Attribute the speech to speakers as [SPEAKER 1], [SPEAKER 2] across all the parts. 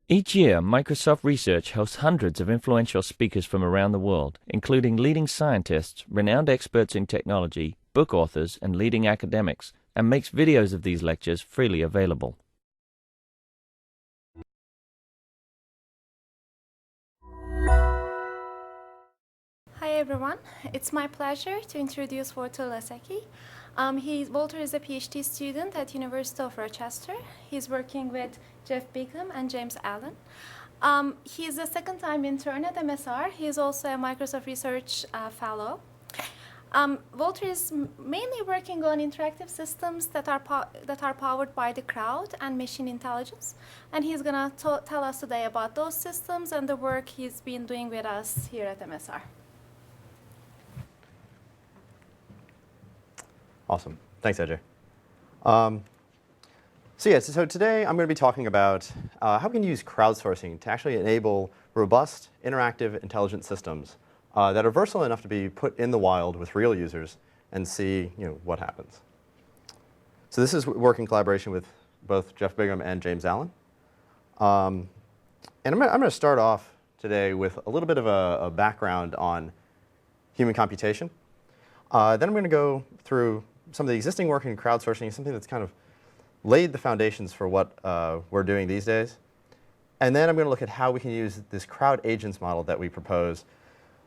[SPEAKER 1] Each year, Microsoft Research hosts hundreds of influential speakers from around the world, including leading scientists, renowned experts in technology, book authors, and leading academics, and makes videos of these lectures freely available.
[SPEAKER 2] Hi everyone, it's my pleasure to introduce Walter Lasecki. Walter is a PhD student at University of Rochester. He's working with Jeff Bigham and James Allen. He's a second-time intern at MSR. He's also a Microsoft Research Fellow. Walter is mainly working on interactive systems that are powered by the crowd and machine intelligence. And he's going to tell us today about those systems and the work he's been doing with us here at MSR.
[SPEAKER 3] Awesome. Thanks, Ajay. So today I'm going to be talking about how we can use crowdsourcing to actually enable robust, interactive, intelligent systems that are versatile enough to be put in the wild with real users and see what happens. So this is work in collaboration with both Jeff Bigham and James Allen. And I'm going to start off today with a little bit of a background on human computation. Then I'm going to go through some of the existing work in crowdsourcing, something that's kind of laid the foundations for what we're doing these days. And then I'm going to look at how we can use this crowd agents model that we propose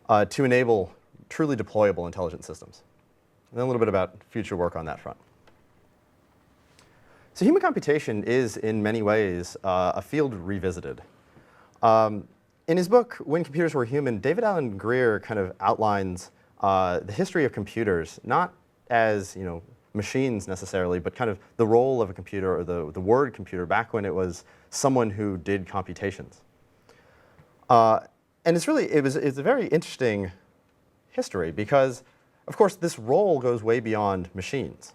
[SPEAKER 3] to enable truly deployable intelligent systems. And then a little bit about future work on that front. So human computation is, in many ways, a field revisited. In his book, When Computers Were Human, David Alan Grier kind of outlines the history of computers, not as machines necessarily, but kind of the role of a computer, or the word computer, back when it was someone who did computations. And it's a very interesting history because, of course, this role goes way beyond machines.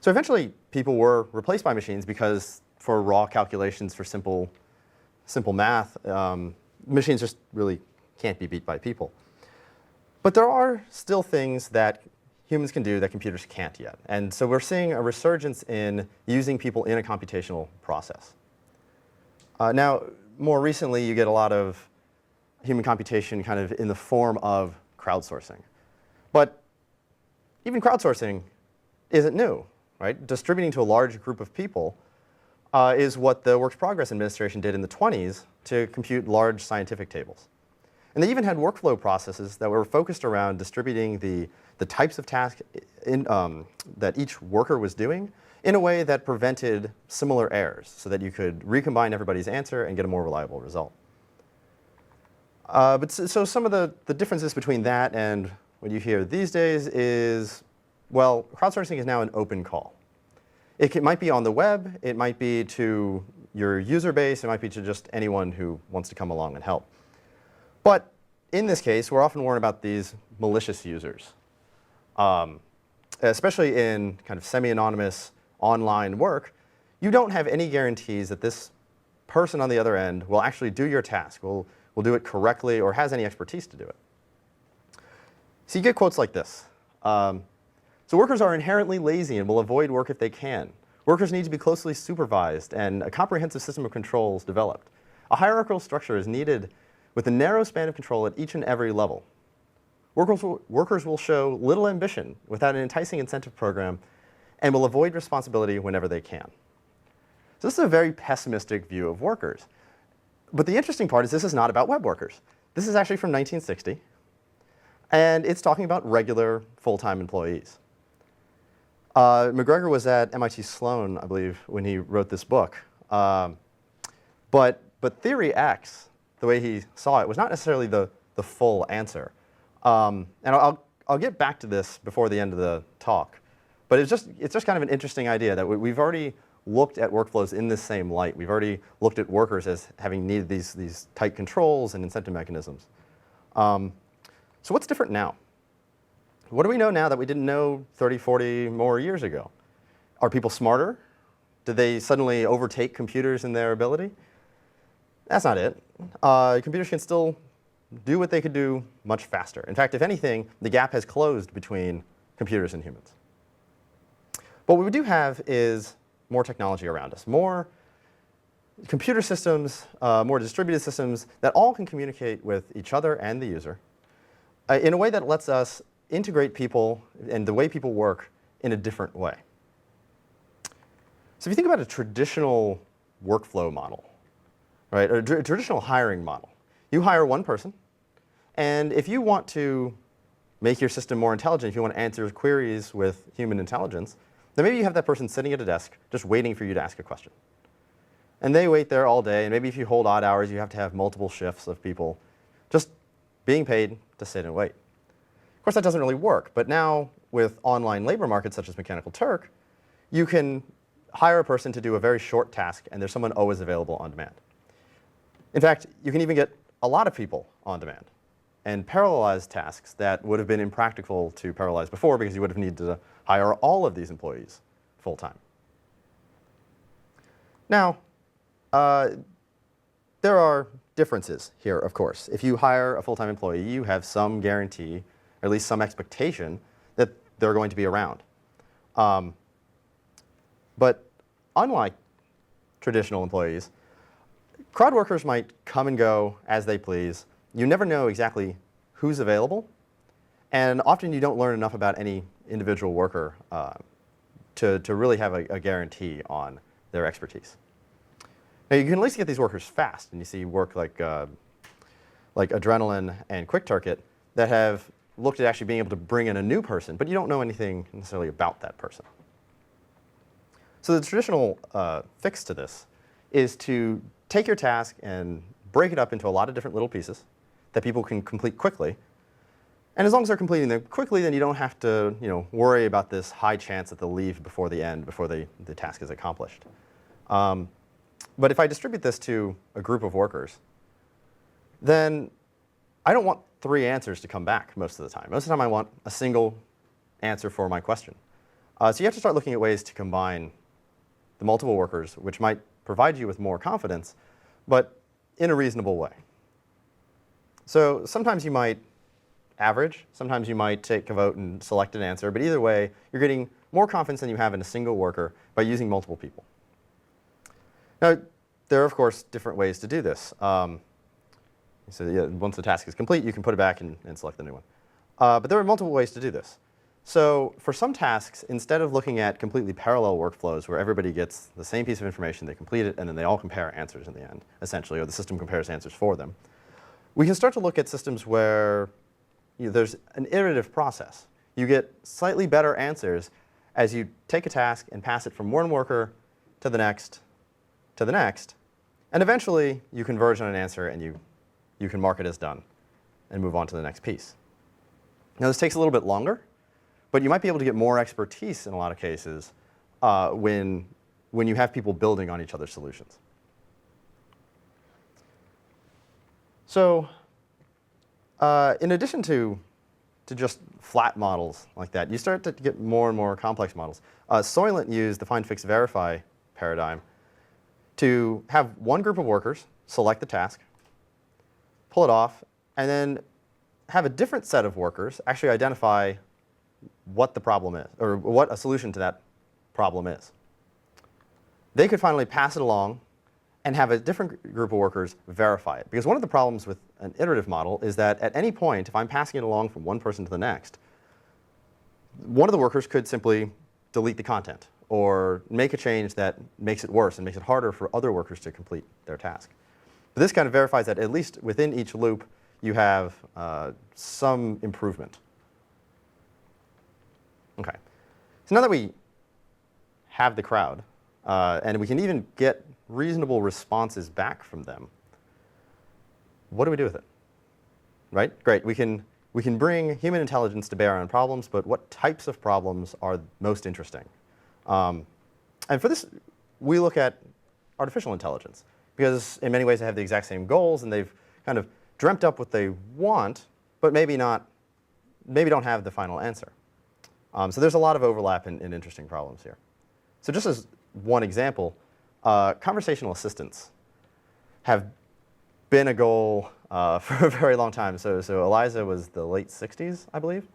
[SPEAKER 3] So eventually, people were replaced by machines because for raw calculations, for simple math, machines just really can't be beat by people. But there are still things that humans can do that computers can't yet. And so we're seeing a resurgence in using people in a computational process. Now, more recently, you get a lot of human computation kind of in the form of crowdsourcing. But even crowdsourcing isn't new, right? Distributing to a large group of people is what the Works Progress Administration did in the 20s to compute large scientific tables. And they even had workflow processes that were focused around distributing the types of tasks that each worker was doing in a way that prevented similar errors so that you could recombine everybody's answer and get a more reliable result. So some of the differences between that and what you hear these days is, well, crowdsourcing is now an open call. It might be on the web. It might be to your user base. It might be to just anyone who wants to come along and help. But in this case, we're often worried about these malicious users, especially in kind of semi-anonymous online work. You don't have any guarantees that this person on the other end will actually do your task, will do it correctly, or has any expertise to do it. So you get quotes like this. So workers are inherently lazy and will avoid work if they can. Workers need to be closely supervised and a comprehensive system of controls developed. A hierarchical structure is needed with a narrow span of control at each and every level. Workers will show little ambition without an enticing incentive program and will avoid responsibility whenever they can. So this is a very pessimistic view of workers. But the interesting part is this is not about web workers. This is actually from 1960. And it's talking about regular full-time employees. McGregor was at MIT Sloan, I believe, when he wrote this book. But Theory X, the way he saw it, was not necessarily the full answer. And I'll get back to this before the end of the talk. But it's just kind of an interesting idea that we've already looked at workflows in this same light. We've already looked at workers as having needed these tight controls and incentive mechanisms. So what's different now? What do we know now that we didn't know 30, 40 more years ago? Are people smarter? Did they suddenly overtake computers in their ability? That's not it. Computers can still do what they could do much faster. In fact, if anything, the gap has closed between computers and humans. But what we do have is more technology around us, more computer systems, more distributed systems that all can communicate with each other and the user in a way that lets us integrate people and the way people work in a different way. So if you think about a traditional workflow model, right, a traditional hiring model, you hire one person, and if you want to make your system more intelligent, if you want to answer queries with human intelligence, then maybe you have that person sitting at a desk just waiting for you to ask a question. And they wait there all day, and maybe if you hold odd hours, you have to have multiple shifts of people just being paid to sit and wait. Of course, that doesn't really work, but now with online labor markets such as Mechanical Turk, you can hire a person to do a very short task, and there's someone always available on demand. In fact, you can even get a lot of people on demand and parallelize tasks that would have been impractical to parallelize before because you would have needed to hire all of these employees full-time. Now, there are differences here, of course. If you hire a full-time employee, you have some guarantee, or at least some expectation, that they're going to be around. But unlike traditional employees, crowd workers might come and go as they please. You never know exactly who's available, and often you don't learn enough about any individual worker to really have a guarantee on their expertise. Now, you can at least get these workers fast, and you see work like Adrenaline and QuickTurkit that have looked at actually being able to bring in a new person, but you don't know anything necessarily about that person. So the traditional fix to this is to take your task and break it up into a lot of different little pieces that people can complete quickly. And as long as they're completing them quickly, then you don't have to worry about this high chance that they'll leave before the end, before the task is accomplished. But if I distribute this to a group of workers, then I don't want 3 answers to come back most of the time. Most of the time I want a single answer for my question. So you have to start looking at ways to combine the multiple workers, which might provide you with more confidence, but in a reasonable way. So sometimes you might average, sometimes you might take a vote and select an answer, but either way, you're getting more confidence than you have in a single worker by using multiple people. Now, there are, of course, different ways to do this. So yeah, once the task is complete, you can put it back and select a new one. But there are multiple ways to do this. So for some tasks, instead of looking at completely parallel workflows where everybody gets the same piece of information, they complete it, and then they all compare answers in the end, essentially, or the system compares answers for them, we can start to look at systems where there's an iterative process. You get slightly better answers as you take a task and pass it from one worker to the next, and eventually you converge on an answer and you can mark it as done and move on to the next piece. Now this takes a little bit longer, but you might be able to get more expertise in a lot of cases when you have people building on each other's solutions. So in addition to just flat models like that, you start to get more and more complex models. Soylent used the find, fix, verify paradigm to have one group of workers select the task, pull it off, and then have a different set of workers actually identify what the problem is, or what a solution to that problem is. They could finally pass it along and have a different group of workers verify it. Because one of the problems with an iterative model is that at any point, if I'm passing it along from one person to the next, one of the workers could simply delete the content or make a change that makes it worse and makes it harder for other workers to complete their task. But this kind of verifies that at least within each loop, you have some improvement. OK. So now that we have the crowd, and we can even get reasonable responses back from them, what do we do with it? Right? Great. We can bring human intelligence to bear on problems, but what types of problems are most interesting? And for this, we look at artificial intelligence, because in many ways they have the exact same goals, and they've kind of dreamt up what they want, but maybe don't have the final answer. So there's a lot of overlap in interesting problems here. So just as one example, conversational assistants have been a goal for a very long time. So ELIZA was the late 60s, I believe.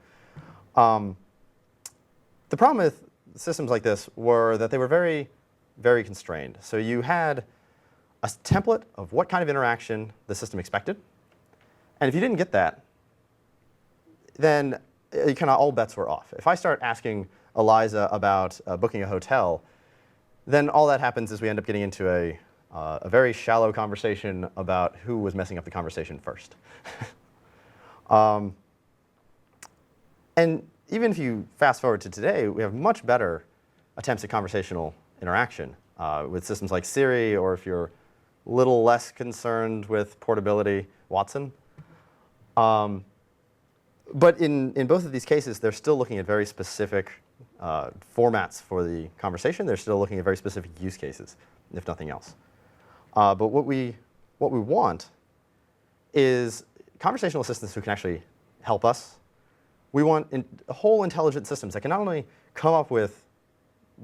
[SPEAKER 3] The problem with systems like this were that they were very, very constrained. So you had a template of what kind of interaction the system expected. And if you didn't get that, then kind of all bets were off. If I start asking Eliza about booking a hotel, then all that happens is we end up getting into a very shallow conversation about who was messing up the conversation first. And even if you fast forward to today, we have much better attempts at conversational interaction with systems like Siri, or if you're a little less concerned with portability, Watson. But in both of these cases, they're still looking at very specific formats for the conversation. They're still looking at very specific use cases, if nothing else. But what we want is conversational assistants who can actually help us. We want whole intelligent systems that can not only come up with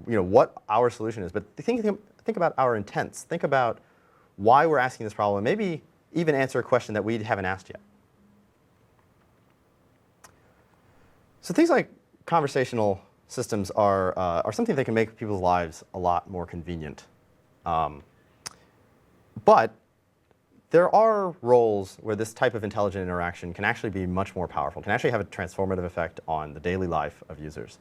[SPEAKER 3] what our solution is, but think about our intents. Think about why we're asking this problem, and maybe even answer a question that we haven't asked yet. So things like conversational systems are something that can make people's lives a lot more convenient. But there are roles where this type of intelligent interaction can actually be much more powerful, can actually have a transformative effect on the daily life of users.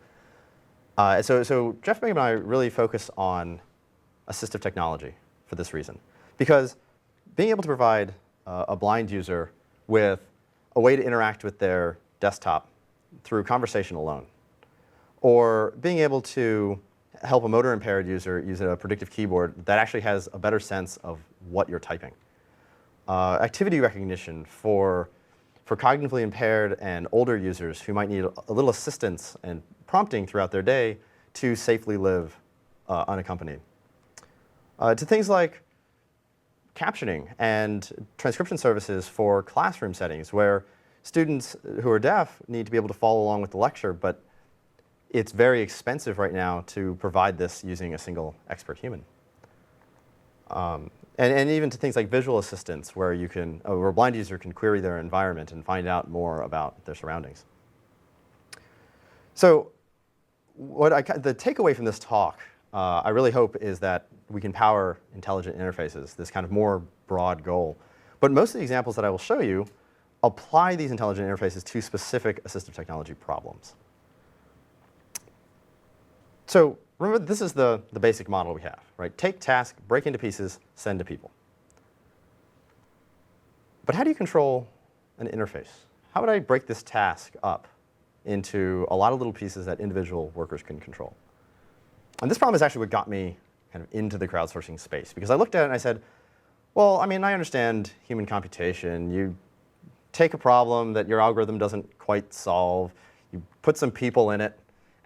[SPEAKER 3] So Jeff Bingham and I really focus on assistive technology for this reason. Because being able to provide a blind user with a way to interact with their desktop through conversation alone, or being able to help a motor impaired user use a predictive keyboard that actually has a better sense of what you're typing. Activity recognition for cognitively impaired and older users who might need a little assistance and prompting throughout their day to safely live unaccompanied. To things like captioning and transcription services for classroom settings where students who are deaf need to be able to follow along with the lecture, but it's very expensive right now to provide this using a single expert human. And even to things like visual assistants where a blind user can query their environment and find out more about their surroundings. So the takeaway from this talk, I really hope, is that we can power intelligent interfaces, this kind of more broad goal. But most of the examples that I will show you apply these intelligent interfaces to specific assistive technology problems. So remember, this is the basic model we have, right? Take task, break into pieces, send to people. But how do you control an interface? How would I break this task up into a lot of little pieces that individual workers can control? And this problem is actually what got me kind of into the crowdsourcing space, because I looked at it and I said, well, I mean, I understand human computation. You take a problem that your algorithm doesn't quite solve, you put some people in it,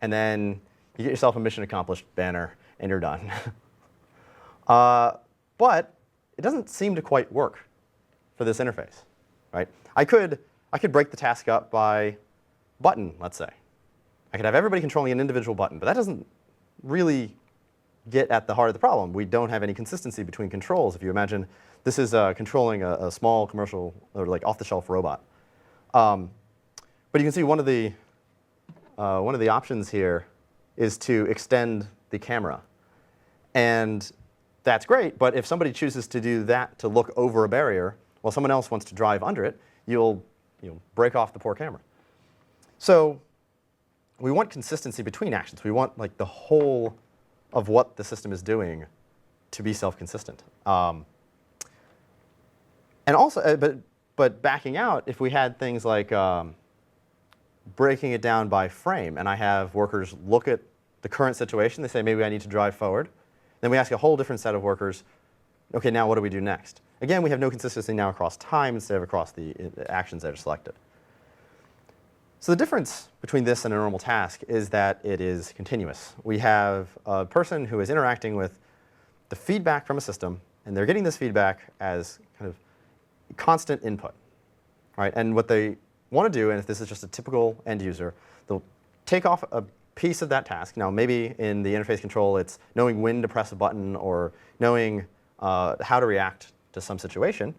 [SPEAKER 3] and then you get yourself a mission accomplished banner, and you're done. But it doesn't seem to quite work for this interface, right? I could break the task up by button, let's say. I could have everybody controlling an individual button, but that doesn't really get at the heart of the problem. We don't have any consistency between controls. If you imagine this is controlling a small commercial or like off-the-shelf robot. But you can see one of the options here is to extend the camera. And that's great, but if somebody chooses to do that to look over a barrier while someone else wants to drive under it, you'll break off the poor camera. So we want consistency between actions. We want like the whole of what the system is doing to be self-consistent. And also, but backing out, if we had things like breaking it down by frame, and I have workers look at the current situation, they say maybe I need to drive forward. Then we ask a whole different set of workers, okay, now what do we do next? Again, we have no consistency now across time instead of across the actions that are selected. So the difference between this and a normal task is that it is continuous. We have a person who is interacting with the feedback from a system, and they're getting this feedback as kind of constant input, right? And what they want to do, and if this is just a typical end user, they'll take off a piece of that task. Now, maybe in the interface control, it's knowing when to press a button or knowing how to react to some situation.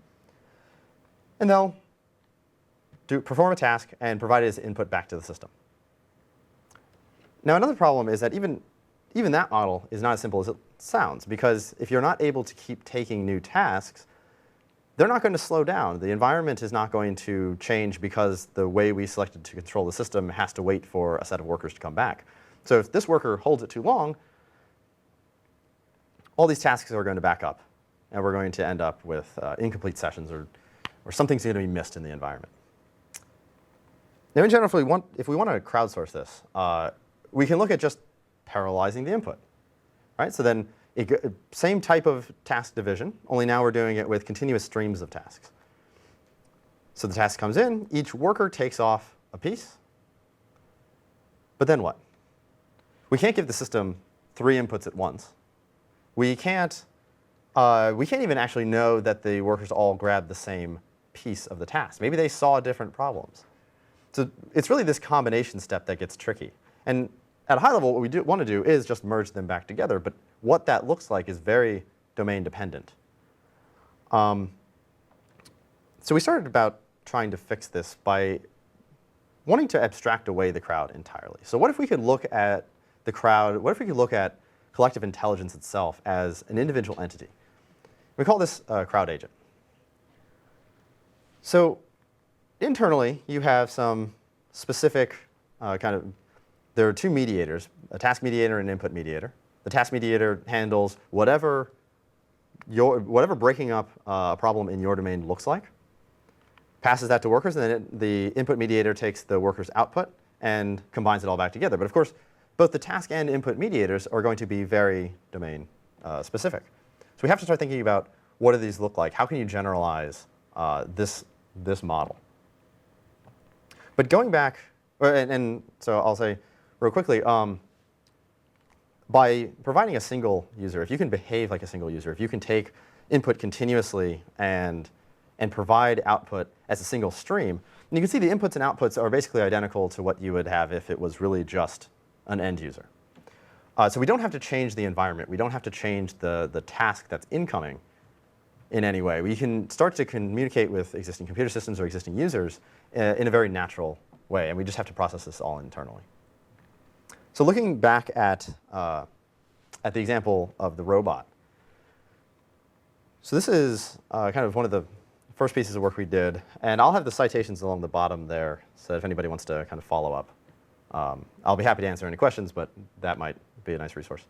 [SPEAKER 3] And they'll perform a task and provide it as input back to the system. Now, another problem is that even that model is not as simple as it sounds, because if you're not able to keep taking new tasks, they're not going to slow down. The environment is not going to change because the way we selected to control the system has to wait for a set of workers to come back. So if this worker holds it too long, all these tasks are going to back up, and we're going to end up with incomplete sessions, or something's going to be missed in the environment. Now, in general, if we want to crowdsource this, we can look at just parallelizing the input. Right? So then, same type of task division, only now we're doing it with continuous streams of tasks. So the task comes in, each worker takes off a piece. But then what? We can't give the system 3 inputs at once. We can't even actually know that the workers all grabbed the same piece of the task. Maybe they saw different problems. So it's really this combination step that gets tricky. And at a high level, what we want to do is just merge them back together. But what that looks like is very domain dependent. So we started about trying to fix this by wanting to abstract away the crowd entirely. So what if we could look at the crowd, what if we could look at collective intelligence itself as an individual entity? We call this a crowd agent. So internally, you have some specific there are 2 mediators, a task mediator and an input mediator. The task mediator handles whatever breaking up a problem in your domain looks like, passes that to workers, and then the input mediator takes the worker's output and combines it all back together. But of course, both the task and input mediators are going to be very domain specific. So we have to start thinking about what do these look like? How can you generalize this model? But going back, and so I'll say real quickly, by providing a single user, if you can behave like a single user, if you can take input continuously and provide output as a single stream, and you can see the inputs and outputs are basically identical to what you would have if it was really just an end user. So we don't have to change the environment. We don't have to change the task that's incoming in any way. We can start to communicate with existing computer systems or existing users in a very natural way, and we just have to process this all internally. So looking back at the example of the robot, so this is kind of one of the first pieces of work we did, and I'll have the citations along the bottom there, so if anybody wants to kind of follow up, I'll be happy to answer any questions, but that might be a nice resource.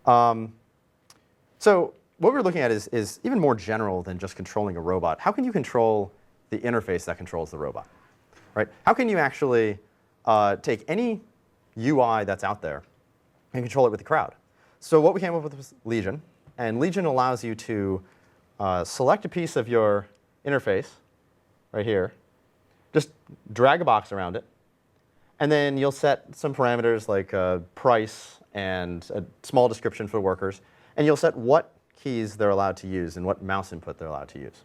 [SPEAKER 3] So what we're looking at is even more general than just controlling a robot. How can you control the interface that controls the robot? Right? How can you actually take any UI that's out there and control it with the crowd? So what we came up with was Legion, and Legion allows you to select a piece of your interface right here, just drag a box around it, and then you'll set some parameters like price and a small description for workers, and you'll set what keys they're allowed to use and what mouse input they're allowed to use.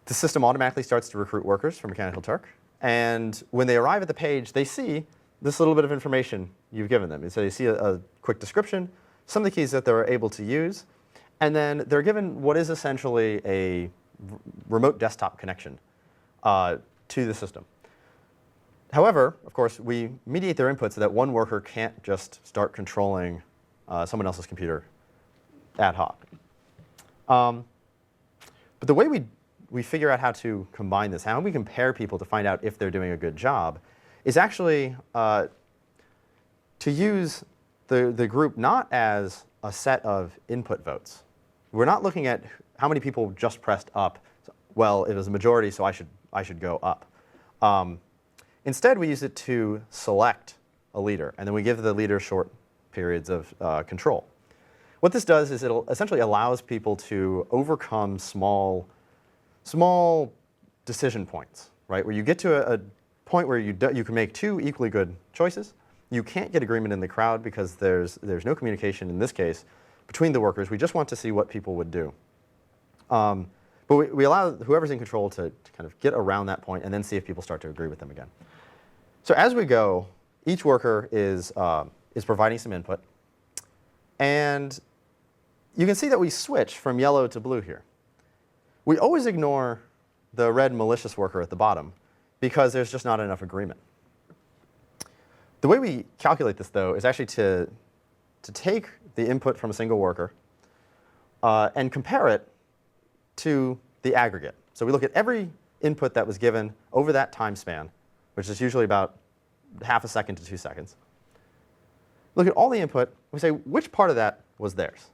[SPEAKER 3] The system automatically starts to recruit workers for Mechanical Turk, and when they arrive at the page, they see this little bit of information you've given them. And so they see a quick description, some of the keys that they're able to use, and then they're given what is essentially a remote desktop connection to the system. However, of course, we mediate their input so that one worker can't just start controlling someone else's computer ad hoc. But the way we figure out how to combine this, how we compare people to find out if they're doing a good job, is actually to use the group not as a set of input votes. We're not looking at how many people just pressed up. Well, it was a majority, so I should go up. Instead, we use it to select a leader, and then we give the leader short periods of control. What this does is it essentially allows people to overcome small decision points, right? Where you get to a point where you can make 2 equally good choices. You can't get agreement in the crowd because there's no communication in this case between the workers. We just want to see what people would do. But we allow whoever's in control to kind of get around that point and then see if people start to agree with them again. So as we go, each worker is providing some input. And you can see that we switch from yellow to blue here. We always ignore the red malicious worker at the bottom because there's just not enough agreement. The way we calculate this, though, is actually to to take the input from a single worker and compare it to the aggregate. So we look at every input that was given over that time span, which is usually about half a second to 2 seconds. Look at all the input. We say, which part of that was theirs?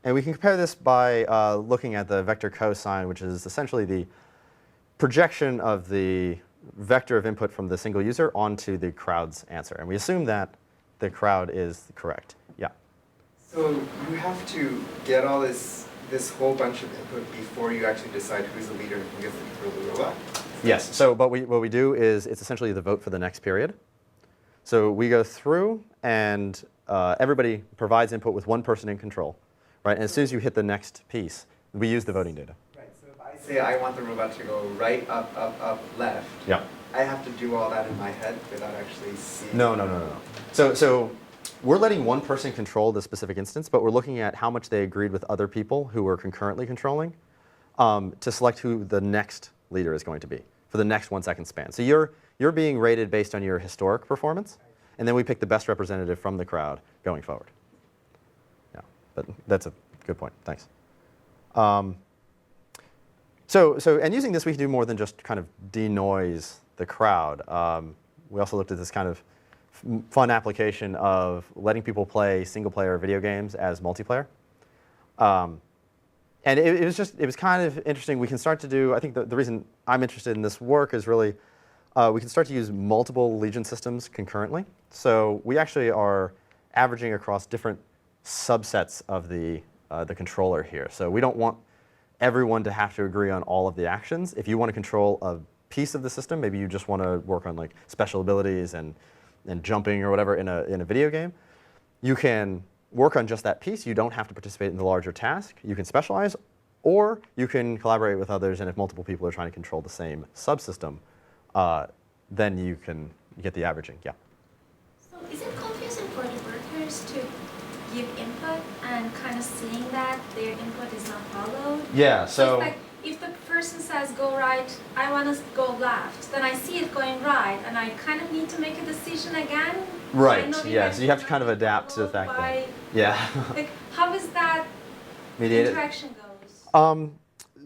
[SPEAKER 3] And we can compare this by looking at the vector cosine, which is essentially the projection of the vector of input from the single user onto the crowd's answer. And we assume that the crowd is correct. Yeah?
[SPEAKER 4] So you have to get all this whole bunch of input before you actually decide who's the leader and who gets to control the robot?
[SPEAKER 3] Yes. So what we do is it's essentially the vote for the next period. So we go through and everybody provides input with one person in control. Right? And as soon as you hit the next piece, we use the voting data.
[SPEAKER 4] Right. So if I say I want the robot to go right, up, left,
[SPEAKER 3] Yeah.
[SPEAKER 4] I have to do all that in my head without actually seeing.
[SPEAKER 3] No. So we're letting one person control the specific instance, but we're looking at how much they agreed with other people who were concurrently controlling to select who the next leader is going to be for the next 1 second span. So you're being rated based on your historic performance, and then we pick the best representative from the crowd going forward. Yeah, but that's a good point. Thanks. And using this, we can do more than just kind of denoise the crowd. We also looked at this kind of fun application of letting people play single-player video games as multiplayer. And it was kind of interesting. We can start to do, I think the reason I'm interested in this work is really, we can start to use multiple Legion systems concurrently. So we actually are averaging across different subsets of the controller here. So we don't want everyone to have to agree on all of the actions. If you want to control a piece of the system, maybe you just want to work on like special abilities and jumping or whatever in a video game, you can work on just that piece. You don't have to participate in the larger task. You can specialize, or you can collaborate with others, and if multiple people are trying to control the same subsystem, then you can get the averaging. Yeah.
[SPEAKER 2] So is it confusing for the workers to give input and kind of seeing that their input is not followed?
[SPEAKER 3] Yeah,
[SPEAKER 2] So it's like if the person says go right, I want to go left, then I see it going right, and I kind of need to make a decision again.
[SPEAKER 3] Right, yeah, so you have to kind of adapt to the fact that, yeah.
[SPEAKER 2] Like, how is that
[SPEAKER 3] Mediated.
[SPEAKER 2] interaction goes?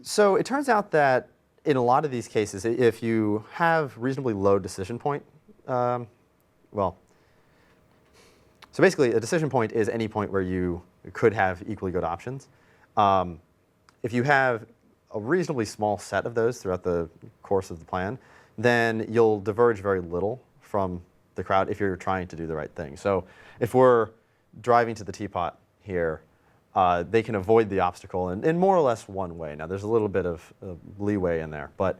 [SPEAKER 3] So it turns out that in a lot of these cases, if you have reasonably low decision point, so basically a decision point is any point where you could have equally good options. If you have a reasonably small set of those throughout the course of the plan, then you'll diverge very little from the crowd if you're trying to do the right thing. So if we're driving to the teapot here, they can avoid the obstacle in more or less one way. Now, there's a little bit of leeway in there, but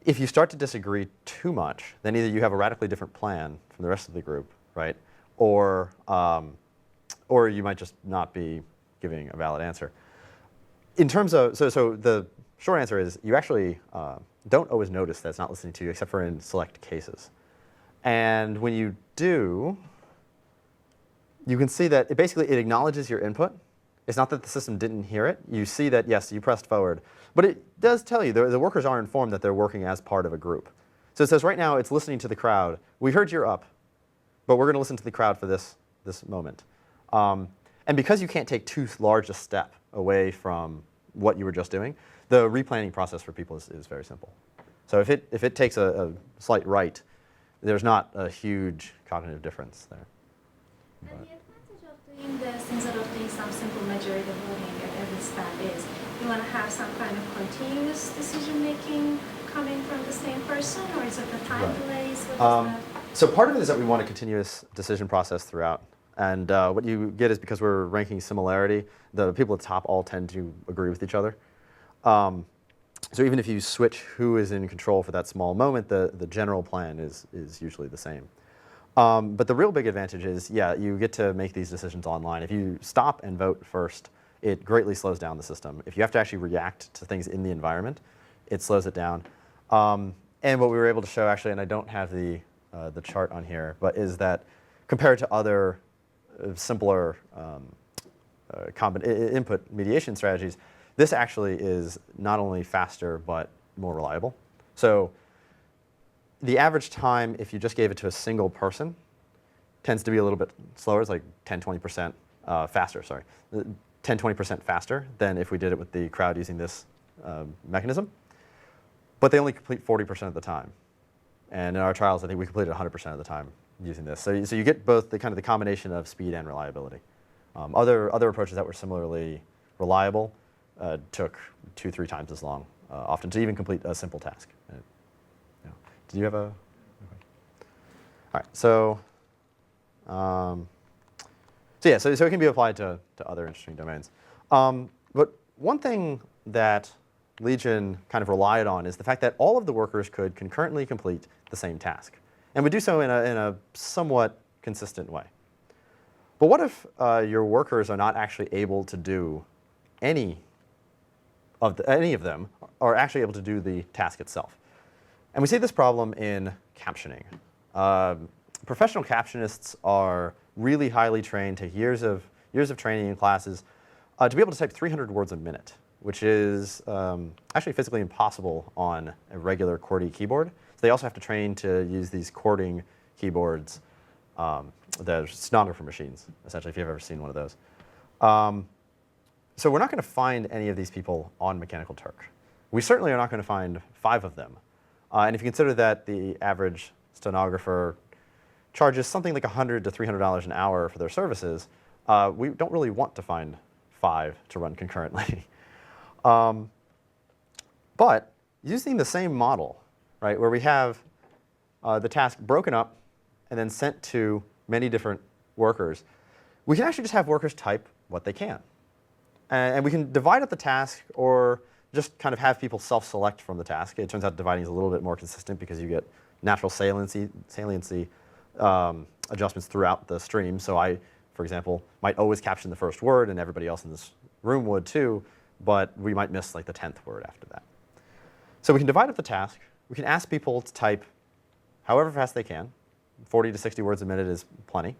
[SPEAKER 3] if you start to disagree too much, then either you have a radically different plan from the rest of the group, right? Or you might just not be giving a valid answer. In terms of, so the short answer is you actually don't always notice that it's not listening to you, except for in select cases. And when you do, you can see that it acknowledges your input. It's not that the system didn't hear it. You see that, yes, you pressed forward. But it does tell you, the workers are informed that they're working as part of a group. So it says right now it's listening to the crowd. We heard you're up, but we're going to listen to the crowd for this moment. And because you can't take too large a step away from what you were just doing, the replanning process for people is very simple. So if it takes a slight right, there's not a huge cognitive difference there.
[SPEAKER 2] And the advantage of doing this instead of doing some simple majority voting at every step is you want to have some kind of continuous decision making coming from the same person, or is it the time delays? What is that?
[SPEAKER 3] So part of it is that we want a continuous decision process throughout. And what you get is because we're ranking similarity, the people at the top all tend to agree with each other. So even if you switch who is in control for that small moment, the general plan is usually the same. But the real big advantage is, yeah, you get to make these decisions online. If you stop and vote first, it greatly slows down the system. If you have to actually react to things in the environment, it slows it down. And what we were able to show, actually, and I don't have the chart on here, but is that compared to other simpler input mediation strategies, this actually is not only faster, but more reliable. So the average time, if you just gave it to a single person, tends to be a little bit slower. It's like 10-20% faster, sorry. 10-20% faster than if we did it with the crowd using this mechanism. But they only complete 40% of the time. And in our trials, I think we completed 100% of the time using this. So you get both the kind of the combination of speed and reliability. Other approaches that were similarly reliable took 2-3 times as long, often to even complete a simple task. Did you have a? Okay. All right. So it can be applied to other interesting domains. But one thing that Legion kind of relied on is the fact that all of the workers could concurrently complete the same task, and would do so in a somewhat consistent way. But what if your workers are not actually able to do any of them are actually able to do the task itself? And we see this problem in captioning. Professional captionists are really highly trained, take years of training in classes to be able to type 300 words a minute, which is actually physically impossible on a regular QWERTY keyboard. So they also have to train to use these QWERTing keyboards that are stenographer machines, essentially, if you've ever seen one of those. So we're not going to find any of these people on Mechanical Turk. We certainly are not going to find 5 of them. And if you consider that the average stenographer charges something like $100 to $300 an hour for their services, we don't really want to find 5 to run concurrently. But using the same model, right, where we have the task broken up and then sent to many different workers, we can actually just have workers type what they can. And we can divide up the task or just kind of have people self-select from the task. It turns out dividing is a little bit more consistent because you get natural saliency adjustments throughout the stream. So I, for example, might always caption the first word, and everybody else in this room would too, but we might miss like the 10th word after that. So we can divide up the task. We can ask people to type however fast they can. 40 to 60 words a minute is plenty.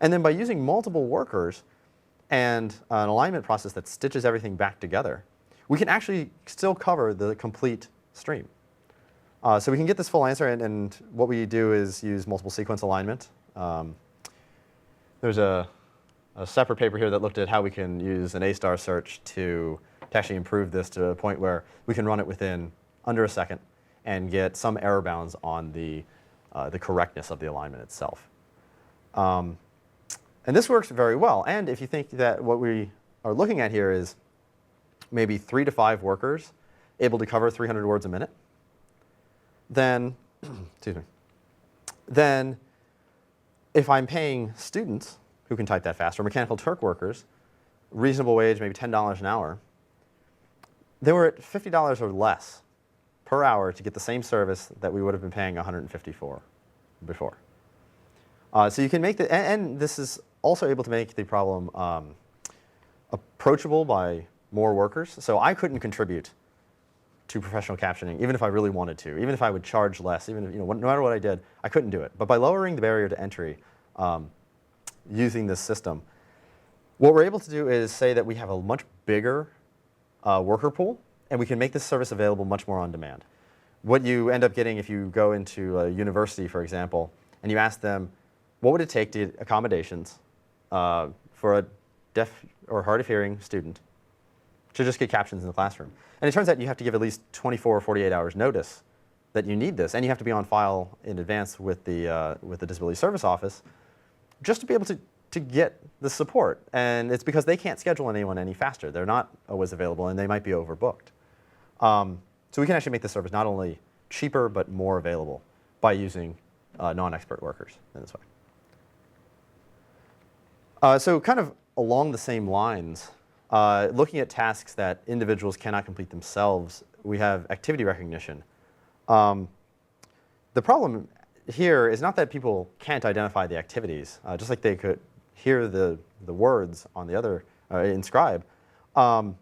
[SPEAKER 3] And then by using multiple workers and an alignment process that stitches everything back together, we can actually still cover the complete stream. So we can get this full answer, and what we do is use multiple sequence alignment. There's a separate paper here that looked at how we can use an A-star search to actually improve this to a point where we can run it within under a second and get some error bounds on the correctness of the alignment itself. And this works very well. And if you think that what we are looking at here is maybe 3 to 5 workers able to cover 300 words a minute, then, excuse me, then if I'm paying students who can type that fast, or Mechanical Turk workers, reasonable wage, maybe $10 an hour, they were at $50 or less per hour to get the same service that we would have been paying $150 for before. So you can make the, and this is also able to make the problem approachable by more workers. So I couldn't contribute to professional captioning, even if I really wanted to, even if I would charge less, even if, no matter what I did, I couldn't do it. But by lowering the barrier to entry using this system, what we're able to do is say that we have a much bigger worker pool, and we can make this service available much more on demand. What you end up getting if you go into a university, for example, and you ask them, what would it take to get accommodations for a deaf or hard of hearing student to just get captions in the classroom? And it turns out you have to give at least 24 or 48 hours notice that you need this, and you have to be on file in advance with the Disability Service Office just to be able to get the support. And it's because they can't schedule anyone any faster. They're not always available, and they might be overbooked. So we can actually make this service not only cheaper, but more available by using non-expert workers in this way. So kind of along the same lines, looking at tasks that individuals cannot complete themselves, we have activity recognition. The problem here is not that people can't identify the activities, just like they could hear the words on the other, in Scribe. The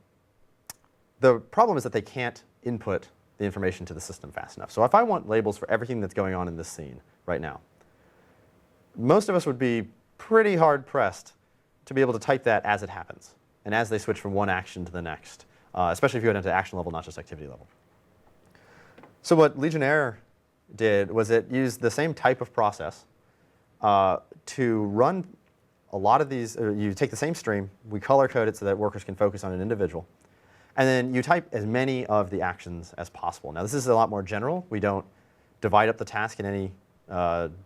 [SPEAKER 3] problem is that they can't input the information to the system fast enough. So if I want labels for everything that's going on in this scene right now, most of us would be pretty hard-pressed to be able to type that as it happens, and as they switch from one action to the next, especially if you go down to action level, not just activity level. So what Legionnaire did was it used the same type of process, to run a lot of these, you take the same stream, we color code it so that workers can focus on an individual, and then you type as many of the actions as possible. Now this is a lot more general. We don't divide up the task in any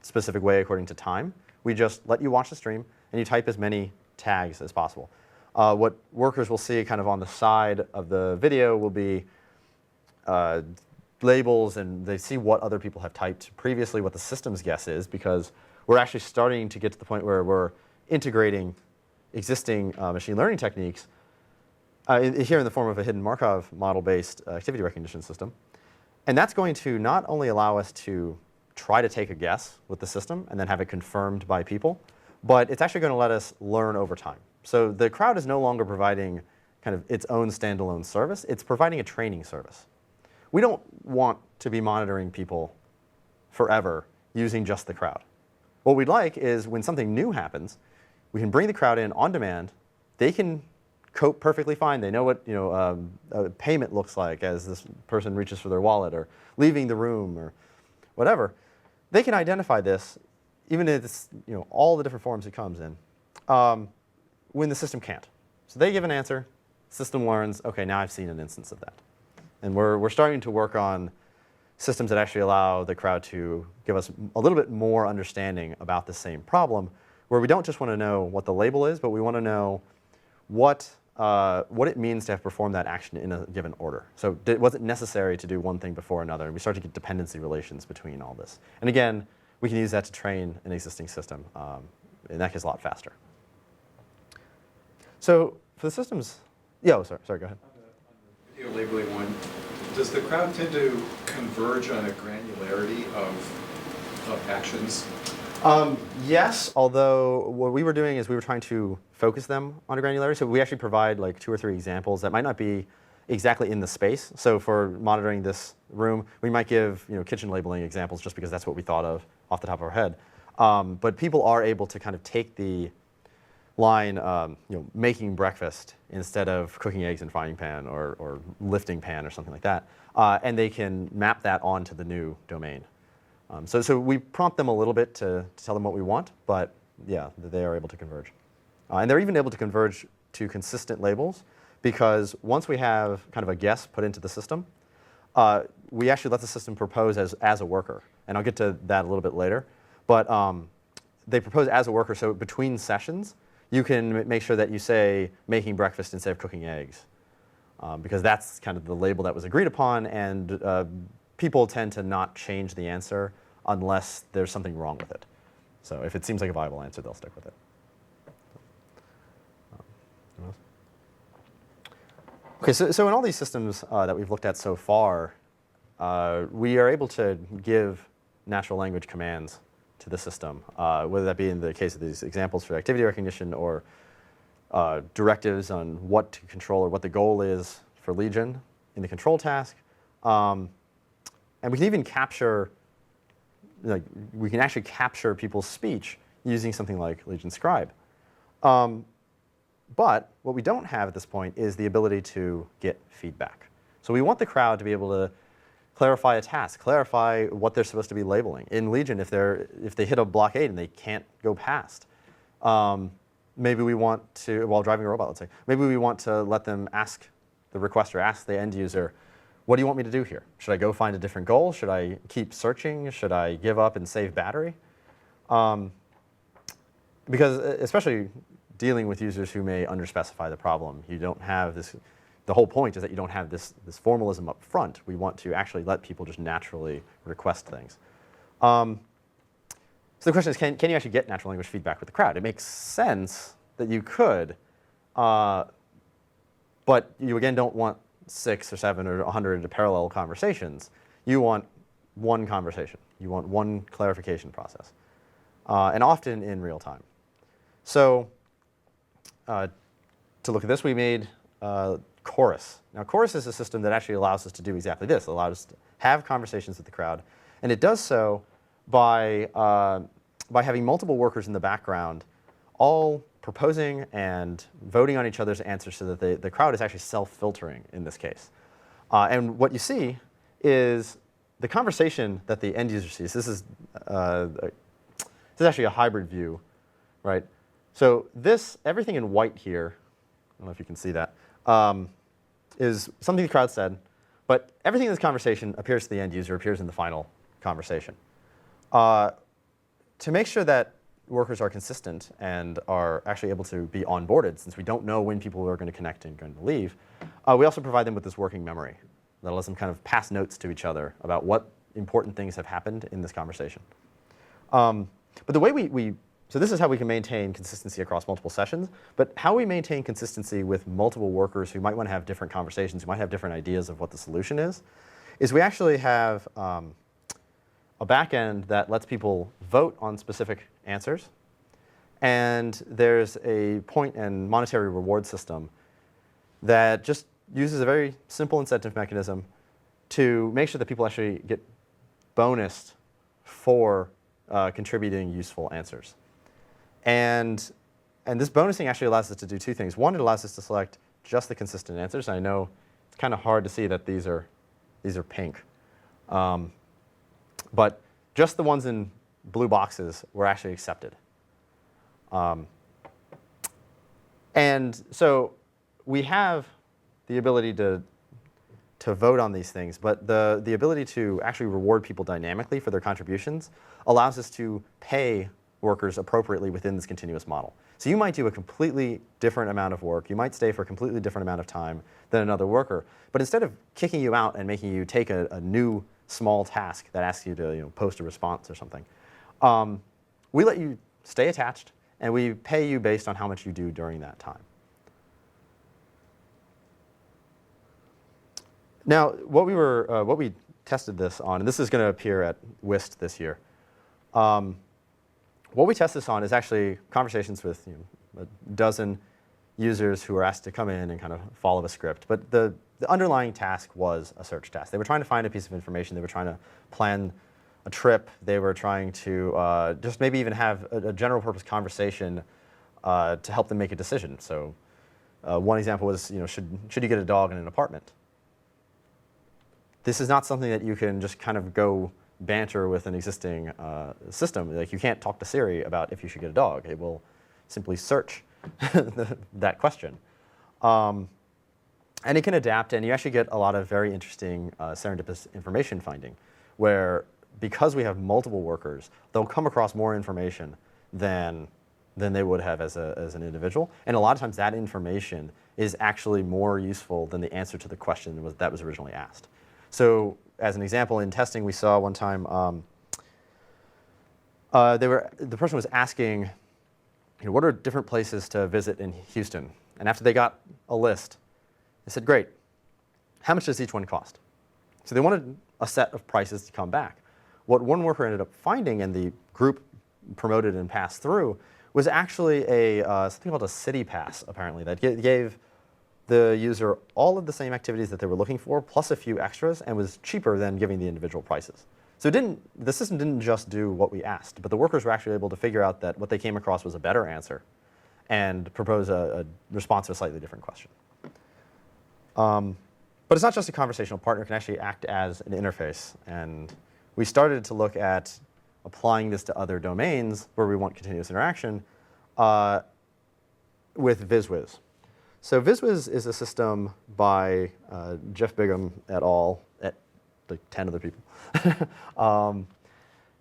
[SPEAKER 3] specific way according to time. We just let you watch the stream and you type as many tags as possible. What workers will see kind of on the side of the video will be labels, and they see what other people have typed previously, what the system's guess is, because we're actually starting to get to the point where we're integrating existing machine learning techniques here in the form of a hidden Markov model-based activity recognition system. And that's going to not only allow us to try to take a guess with the system and then have it confirmed by people, but it's actually going to let us learn over time. So the crowd is no longer providing kind of its own standalone service. It's providing a training service. We don't want to be monitoring people forever using just the crowd. What we'd like is when something new happens, we can bring the crowd in on demand. They can cope perfectly fine. They know what a payment looks like as this person reaches for their wallet or leaving the room or whatever. They can identify this, even if it's all the different forms it comes in, when the system can't. So they give an answer, system learns, okay, now I've seen an instance of that. And we're starting to work on systems that actually allow the crowd to give us a little bit more understanding about the same problem, where we don't just want to know what the label is, but we want to know what it means to have performed that action in a given order. So was it necessary to do one thing before another? And we start to get dependency relations between all this. And again, we can use that to train an existing system, and that gets a lot faster. So for the systems, sorry, go ahead.
[SPEAKER 5] On the video labeling one, does the crowd tend to converge on a granularity of actions?
[SPEAKER 3] Yes, although what we were doing is we were trying to focus them on a granularity. So we actually provide like 2 or 3 examples that might not be exactly in the space. So for monitoring this room, we might give kitchen labeling examples just because that's what we thought of off the top of our head. But people are able to kind of take the line, making breakfast instead of cooking eggs in frying pan or lifting pan or something like that, and they can map that onto the new domain. So we prompt them a little bit to tell them what we want, but yeah, they are able to converge. And they're even able to converge to consistent labels, because once we have kind of a guess put into the system, we actually let the system propose as a worker. And I'll get to that a little bit later. But they propose as a worker, so between sessions, you can make sure that you say making breakfast instead of cooking eggs, because that's kind of the label that was agreed upon, and people tend to not change the answer unless there's something wrong with it. So if it seems like a viable answer, they'll stick with it. Okay, so in all these systems that we've looked at so far, we are able to give natural language commands to the system, whether that be in the case of these examples for activity recognition or directives on what to control or what the goal is for Legion in the control task. And we can even capture, we can actually capture people's speech using something like Legion Scribe. But what we don't have at this point is the ability to get feedback. So we want the crowd to be able to clarify a task, clarify what they're supposed to be labeling. In Legion, if they hit a blockade and they can't go past, maybe we want to, while driving a robot, let's say, maybe we want to let them ask the requester, ask the end user, what do you want me to do here? Should I go find a different goal? Should I keep searching? Should I give up and save battery? Because especially dealing with users who may underspecify the problem, you don't have this. The whole point is that you don't have this formalism up front. We want to actually let people just naturally request things. So the question is, can you actually get natural language feedback with the crowd? It makes sense that you could, but you again don't want 6 or 7 or 100 parallel conversations. You want one conversation. You want one clarification process, and often in real time. So to look at this, we made Chorus. Now, Chorus is a system that actually allows us to do exactly this. It allows us to have conversations with the crowd, and it does so by having multiple workers in the background all proposing and voting on each other's answers so that the crowd is actually self-filtering in this case. And what you see is the conversation that the end user sees. This is This is actually a hybrid view, right? So this, everything in white here, I don't know if you can see that, is something the crowd said, but everything in this conversation appears to the end user, appears in the final conversation. To make sure that workers are consistent and are actually able to be onboarded, since we don't know when people are going to connect and going to leave, we also provide them with this working memory that allows them kind of pass notes to each other about what important things have happened in this conversation. But the way so this is how we can maintain consistency across multiple sessions, but how we maintain consistency with multiple workers who might want to have different conversations, who might have different ideas of what the solution is we actually have a backend that lets people vote on specific answers. And there's a point and monetary reward system that just uses a very simple incentive mechanism to make sure that people actually get bonused for contributing useful answers. And this bonusing actually allows us to do two things. One, it allows us to select just the consistent answers. I know it's kind of hard to see that these are pink. But just the ones in blue boxes were actually accepted. And so we have the ability to vote on these things, but the ability to actually reward people dynamically for their contributions allows us to pay workers appropriately within this continuous model. So you might do a completely different amount of work. You might stay for a completely different amount of time than another worker. But instead of kicking you out and making you take a new small task that asks you to post a response or something, we let you stay attached, and we pay you based on how much you do during that time. Now, what we tested this on, and this is going to appear at WIST this year. What we test this on is actually conversations with a dozen users who were asked to come in and kind of follow a script. But the underlying task was a search task. They were trying to find a piece of information. They were trying to plan a trip. They were trying to just maybe even have a general purpose conversation to help them make a decision. So one example was, should you get a dog in an apartment? This is not something that you can just kind of go banter with an existing system. Like, you can't talk to Siri about if you should get a dog. It will simply search that question. And it can adapt, and you actually get a lot of very interesting serendipitous information finding, where because we have multiple workers, they'll come across more information than they would have as an individual. And a lot of times that information is actually more useful than the answer to the question that was originally asked. So as an example, in testing, we saw one time the person was asking, what are different places to visit in Houston? And after they got a list, they said, great, how much does each one cost? So they wanted a set of prices to come back. What one worker ended up finding, and the group promoted and passed through, was actually something called a city pass, apparently, that gave the user all of the same activities that they were looking for, plus a few extras, and was cheaper than giving the individual prices. So the system didn't just do what we asked, but the workers were actually able to figure out that what they came across was a better answer and propose a response to a slightly different question. But it's not just a conversational partner. It can actually act as an interface. And we started to look at applying this to other domains where we want continuous interaction with Viswas. So Viswas is a system by Jeff Bigham et al., at like 10 other people,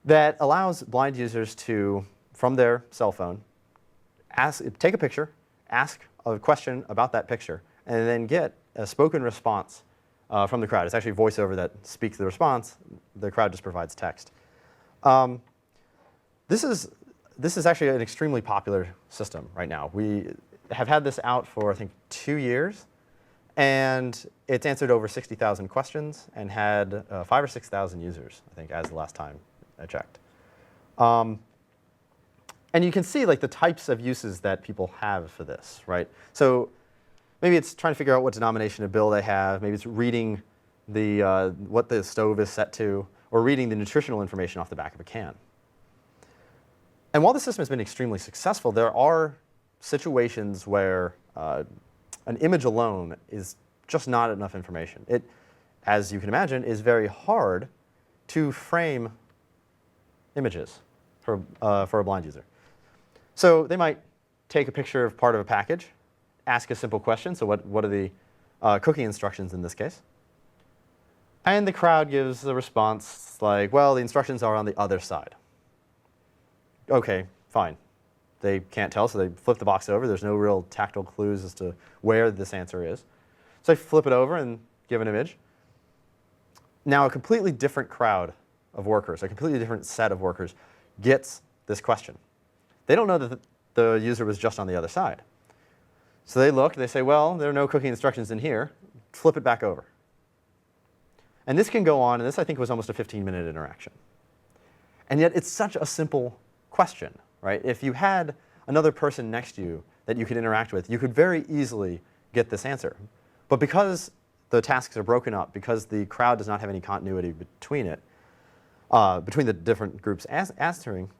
[SPEAKER 3] that allows blind users to, from their cell phone, take a picture, ask a question about that picture, and then get a spoken response from the crowd. It's actually voiceover that speaks the response. The crowd just provides text. This is actually an extremely popular system right now. We have had this out for, I think, 2 years, and it's answered over 60,000 questions and had 5,000 or 6,000 users, I think, as the last time I checked. And you can see the types of uses that people have for this, right? So maybe it's trying to figure out what denomination of bill they have. Maybe it's reading what the stove is set to, or reading the nutritional information off the back of a can. And while the system has been extremely successful, there are situations where an image alone is just not enough information. It, as you can imagine, is very hard to frame images. for a blind user. So they might take a picture of part of a package, ask a simple question. So what are the cookie instructions in this case? And the crowd gives a response like, well, the instructions are on the other side. OK, fine. They can't tell, so they flip the box over. There's no real tactile clues as to where this answer is. So they flip it over and give an image. Now a completely different crowd of workers, a completely different set of workers, gets this question. They don't know that the user was just on the other side. So they look, and they say, well, there are no cookie instructions in here. Flip it back over. And this can go on, and this I think was almost a 15-minute interaction. And yet it's such a simple question, right? If you had another person next to you that you could interact with, you could very easily get this answer. But because the tasks are broken up, because the crowd does not have any continuity between it, between the different groups answering,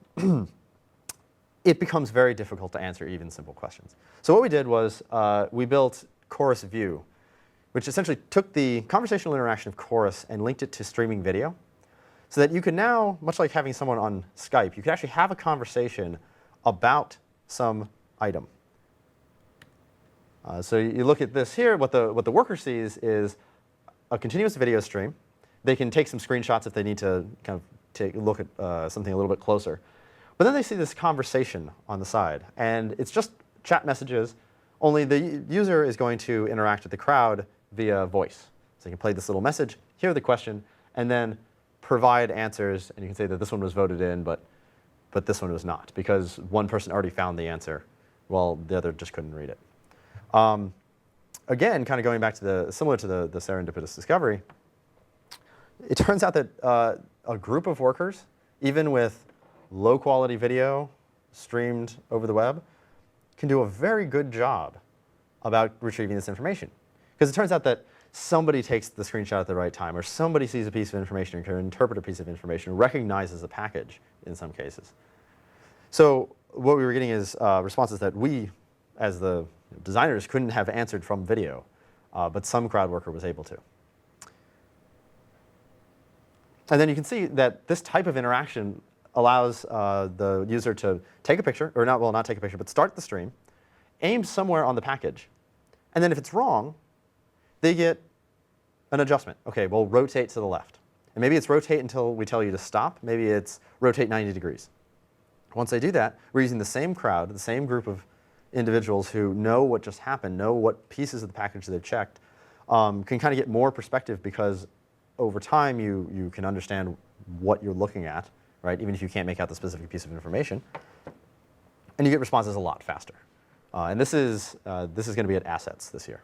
[SPEAKER 3] it becomes very difficult to answer even simple questions. So what we did was we built Chorus View, which essentially took the conversational interaction of Chorus and linked it to streaming video, so that you can now, much like having someone on Skype, you can actually have a conversation about some item. So you look at this here, what the worker sees is a continuous video stream. They can take some screenshots if they need to kind of take a look at something a little bit closer. But then they see this conversation on the side. And it's just chat messages, only the user is going to interact with the crowd via voice. So you can play this little message, hear the question, and then provide answers. And you can say that this one was voted in, but this one was not, because one person already found the answer, while the other just couldn't read it. Again, kind of going back to similar to the serendipitous discovery, it turns out that a group of workers, even with low quality video streamed over the web, can do a very good job about retrieving this information. Because it turns out that somebody takes the screenshot at the right time, or somebody sees a piece of information, or can interpret a piece of information, recognizes a package in some cases. So what we were getting is responses that we, as the designers, couldn't have answered from video, but some crowd worker was able to. And then you can see that this type of interaction allows the user to take a picture, or not take a picture, but start the stream, aim somewhere on the package, and then if it's wrong, they get an adjustment. OK, well, rotate to the left. And maybe it's rotate until we tell you to stop. Maybe it's rotate 90 degrees. Once they do that, we're using the same crowd, the same group of individuals who know what just happened, know what pieces of the package they've checked, can kind of get more perspective, because over time you can understand what you're looking at, right? Even if you can't make out the specific piece of information. And you get responses a lot faster. And this is going to be at Assets this year.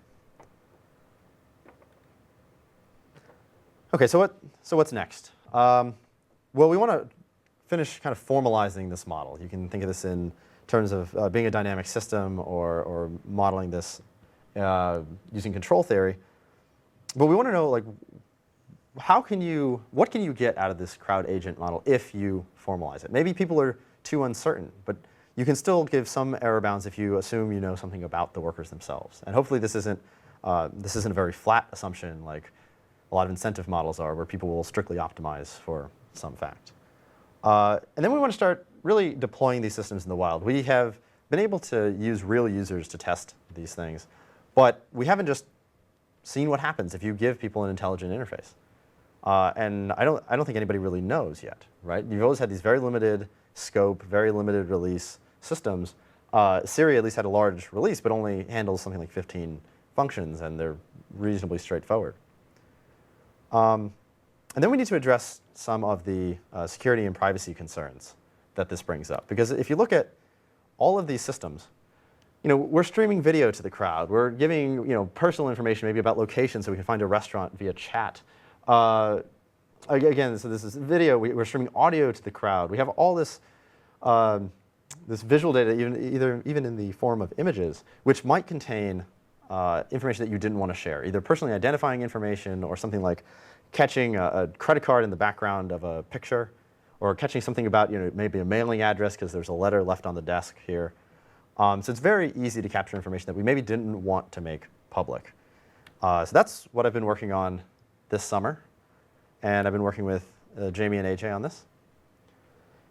[SPEAKER 3] OK, so what's next? Well, we want to finish kind of formalizing this model. You can think of this in terms of being a dynamic system, or modeling this using control theory. But we want to know, like, what can you get out of this crowd agent model if you formalize it? Maybe people are too uncertain, but you can still give some error bounds if you assume you know something about the workers themselves. And hopefully this isn't a very flat assumption like a lot of incentive models are, where people will strictly optimize for some fact. And then we want to start really deploying these systems in the wild. We have been able to use real users to test these things, but we haven't just seen what happens if you give people an intelligent interface. And I don't think anybody really knows yet, right? You've always had these very limited scope, very limited release systems. Siri at least had a large release, but only handles something like 15 functions, and they're reasonably straightforward. And then we need to address some of the security and privacy concerns that this brings up. Because if you look at all of these systems, we're streaming video to the crowd. We're giving personal information, maybe about location, so we can find a restaurant via chat. Again, so this is video. We're streaming audio to the crowd. We have all this this visual data, even in the form of images, which might contain information that you didn't want to share, either personally identifying information, or something like catching a credit card in the background of a picture, or catching something about maybe a mailing address because there's a letter left on the desk here. So it's very easy to capture information that we maybe didn't want to make public. So that's what I've been working on this summer. And I've been working with Jamie and AJ on this.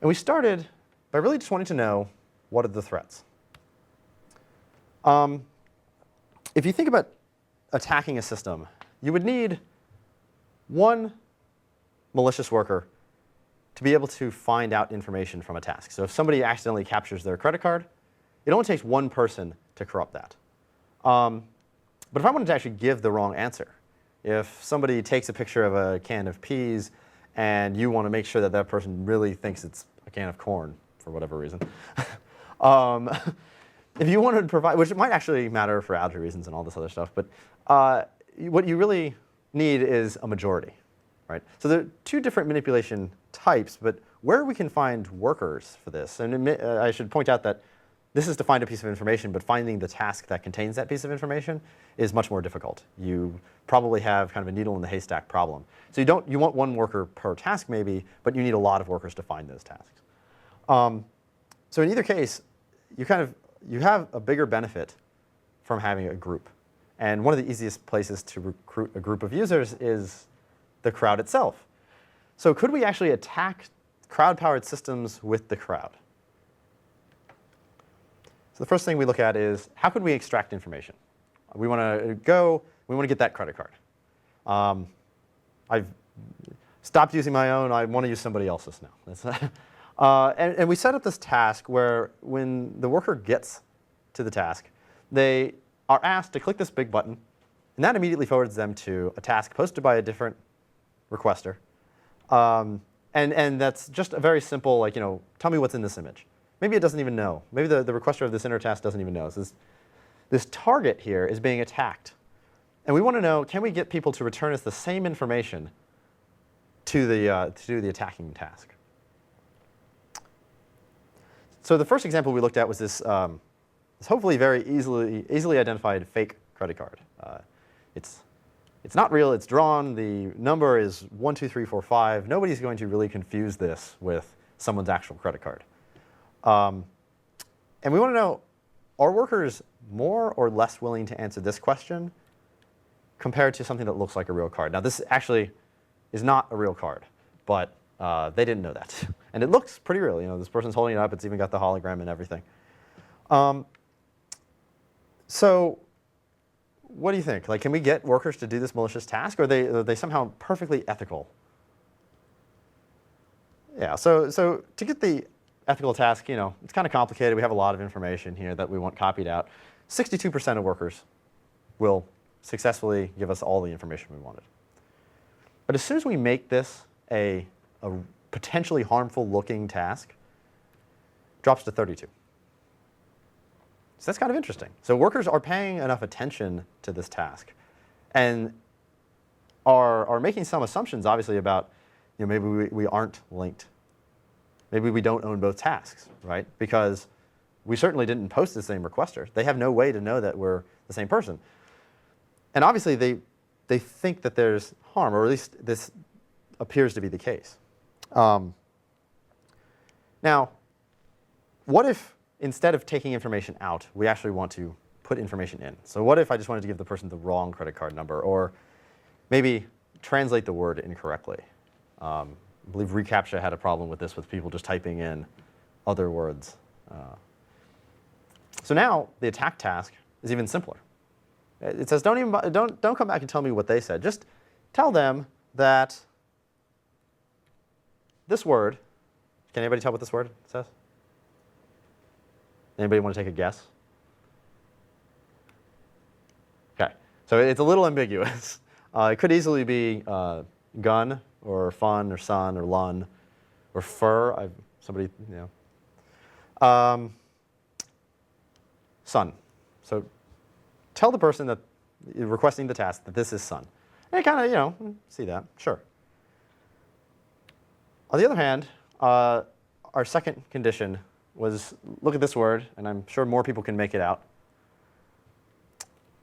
[SPEAKER 3] And we started by really just wanting to know what are the threats. If you think about attacking a system, you would need one malicious worker to be able to find out information from a task. So if somebody accidentally captures their credit card, it only takes one person to corrupt that. But if I wanted to actually give the wrong answer, if somebody takes a picture of a can of peas and you want to make sure that that person really thinks it's a can of corn for whatever reason, if you wanted to provide, which might actually matter for algebra reasons and all this other stuff, but what you really need is a majority, right? So there are two different manipulation types, but where we can find workers for this, and I should point out that this is to find a piece of information, but finding the task that contains that piece of information is much more difficult. You probably have kind of a needle in the haystack problem. So you want one worker per task maybe, but you need a lot of workers to find those tasks. So in either case, you have a bigger benefit from having a group. And one of the easiest places to recruit a group of users is the crowd itself. So could we actually attack crowd-powered systems with the crowd? So the first thing we look at is, how could we extract information? We want to get that credit card. I've stopped using my own. I want to use somebody else's now. And we set up this task where when the worker gets to the task, they are asked to click this big button, and that immediately forwards them to a task posted by a different requester. And that's just a very simple, like, tell me what's in this image. Maybe it doesn't even know. Maybe the requester of this inner task doesn't even know. So this target here is being attacked. And we want to know, can we get people to return us the same information to the attacking task? So the first example we looked at was this hopefully very easily identified fake credit card. It's not real. It's drawn. The number is 12345. Nobody's going to really confuse this with someone's actual credit card. And we want to know, are workers more or less willing to answer this question compared to something that looks like a real card? Now, this actually is not a real card, but they didn't know that. And it looks pretty real. This person's holding it up. It's even got the hologram and everything. So what do you think? Like, can we get workers to do this malicious task, or are they somehow perfectly ethical? Yeah, so to get the ethical task, it's kind of complicated. We have a lot of information here that we want copied out. 62% of workers will successfully give us all the information we wanted. But as soon as we make this a potentially harmful looking task, it drops to 32. So that's kind of interesting. So workers are paying enough attention to this task and are making some assumptions, obviously, about maybe we aren't linked. Maybe we don't own both tasks, right? Because we certainly didn't post the same requester. They have no way to know that we're the same person. And obviously, they think that there's harm, or at least this appears to be the case. Now, what if instead of taking information out, we actually want to put information in? So what if I just wanted to give the person the wrong credit card number, or maybe translate the word incorrectly? I believe reCAPTCHA had a problem with this, with people just typing in other words. So now the attack task is even simpler. It says, don't come back and tell me what they said. Just tell them that this word. Can anybody tell what this word says? Anybody want to take a guess? Okay, so it's a little ambiguous. It could easily be gun, or fun, or sun, or lun, or fur. Sun. So tell the person that requesting the task that this is sun. And kind of, see that, sure. On the other hand, our second condition was, look at this word, and I'm sure more people can make it out.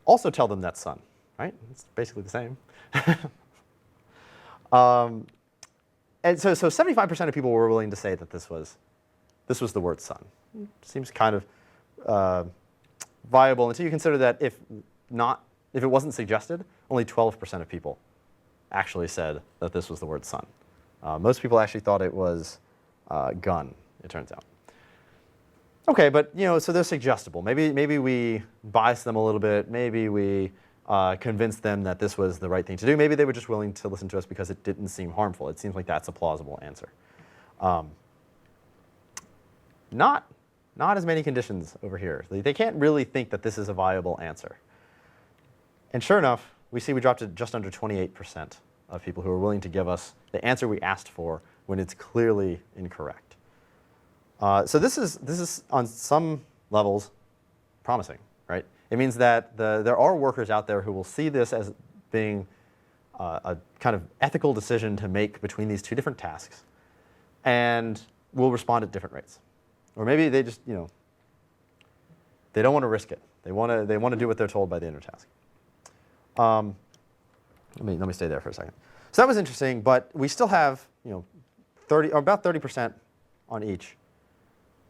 [SPEAKER 3] Also tell them that's sun, right? It's basically the same. And so 75% of people were willing to say that this was the word sun. Seems kind of viable until you consider that if it wasn't suggested, only 12% of people actually said that this was the word sun. Most people actually thought it was gun, it turns out. Okay, but so they're suggestible. Maybe we bias them a little bit. Maybe we convinced them that this was the right thing to do. Maybe they were just willing to listen to us because it didn't seem harmful. It seems like that's a plausible answer. Not as many conditions over here. They can't really think that this is a viable answer. And sure enough, we dropped to just under 28% of people who are willing to give us the answer we asked for when it's clearly incorrect. So this is on some levels promising, right? It means that there are workers out there who will see this as being a kind of ethical decision to make between these two different tasks, and will respond at different rates. Or maybe they just they don't want to risk it. They want to do what they're told by the inner task. Let me stay there for a second. So that was interesting, but we still have about 30% on each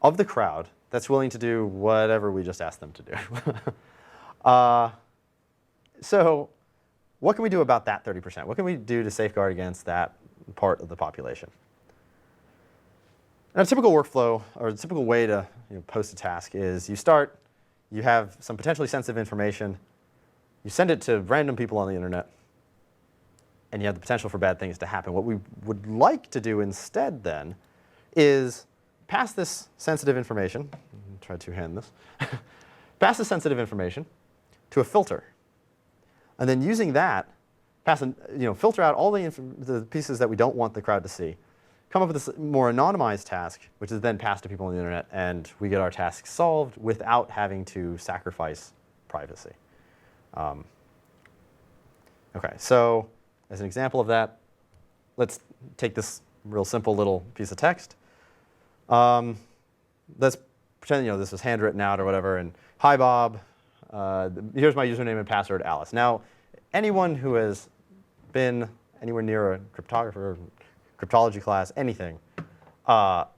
[SPEAKER 3] of the crowd that's willing to do whatever we just asked them to do. So what can we do about that 30%? What can we do to safeguard against that part of the population? Now, a typical workflow, or a typical way to post a task is you have some potentially sensitive information, you send it to random people on the internet, and you have the potential for bad things to happen. What we would like to do instead then is pass this sensitive information, try to two-hand this, pass this sensitive information to a filter. And then using that, filter out all the pieces that we don't want the crowd to see, come up with this more anonymized task, which is then passed to people on the internet, and we get our task solved without having to sacrifice privacy. Okay, so as an example of that, let's take this real simple little piece of text. Let's pretend this was handwritten out or whatever, and hi Bob, here's my username and password, Alice. Now, anyone who has been anywhere near a cryptographer, cryptology class, anything,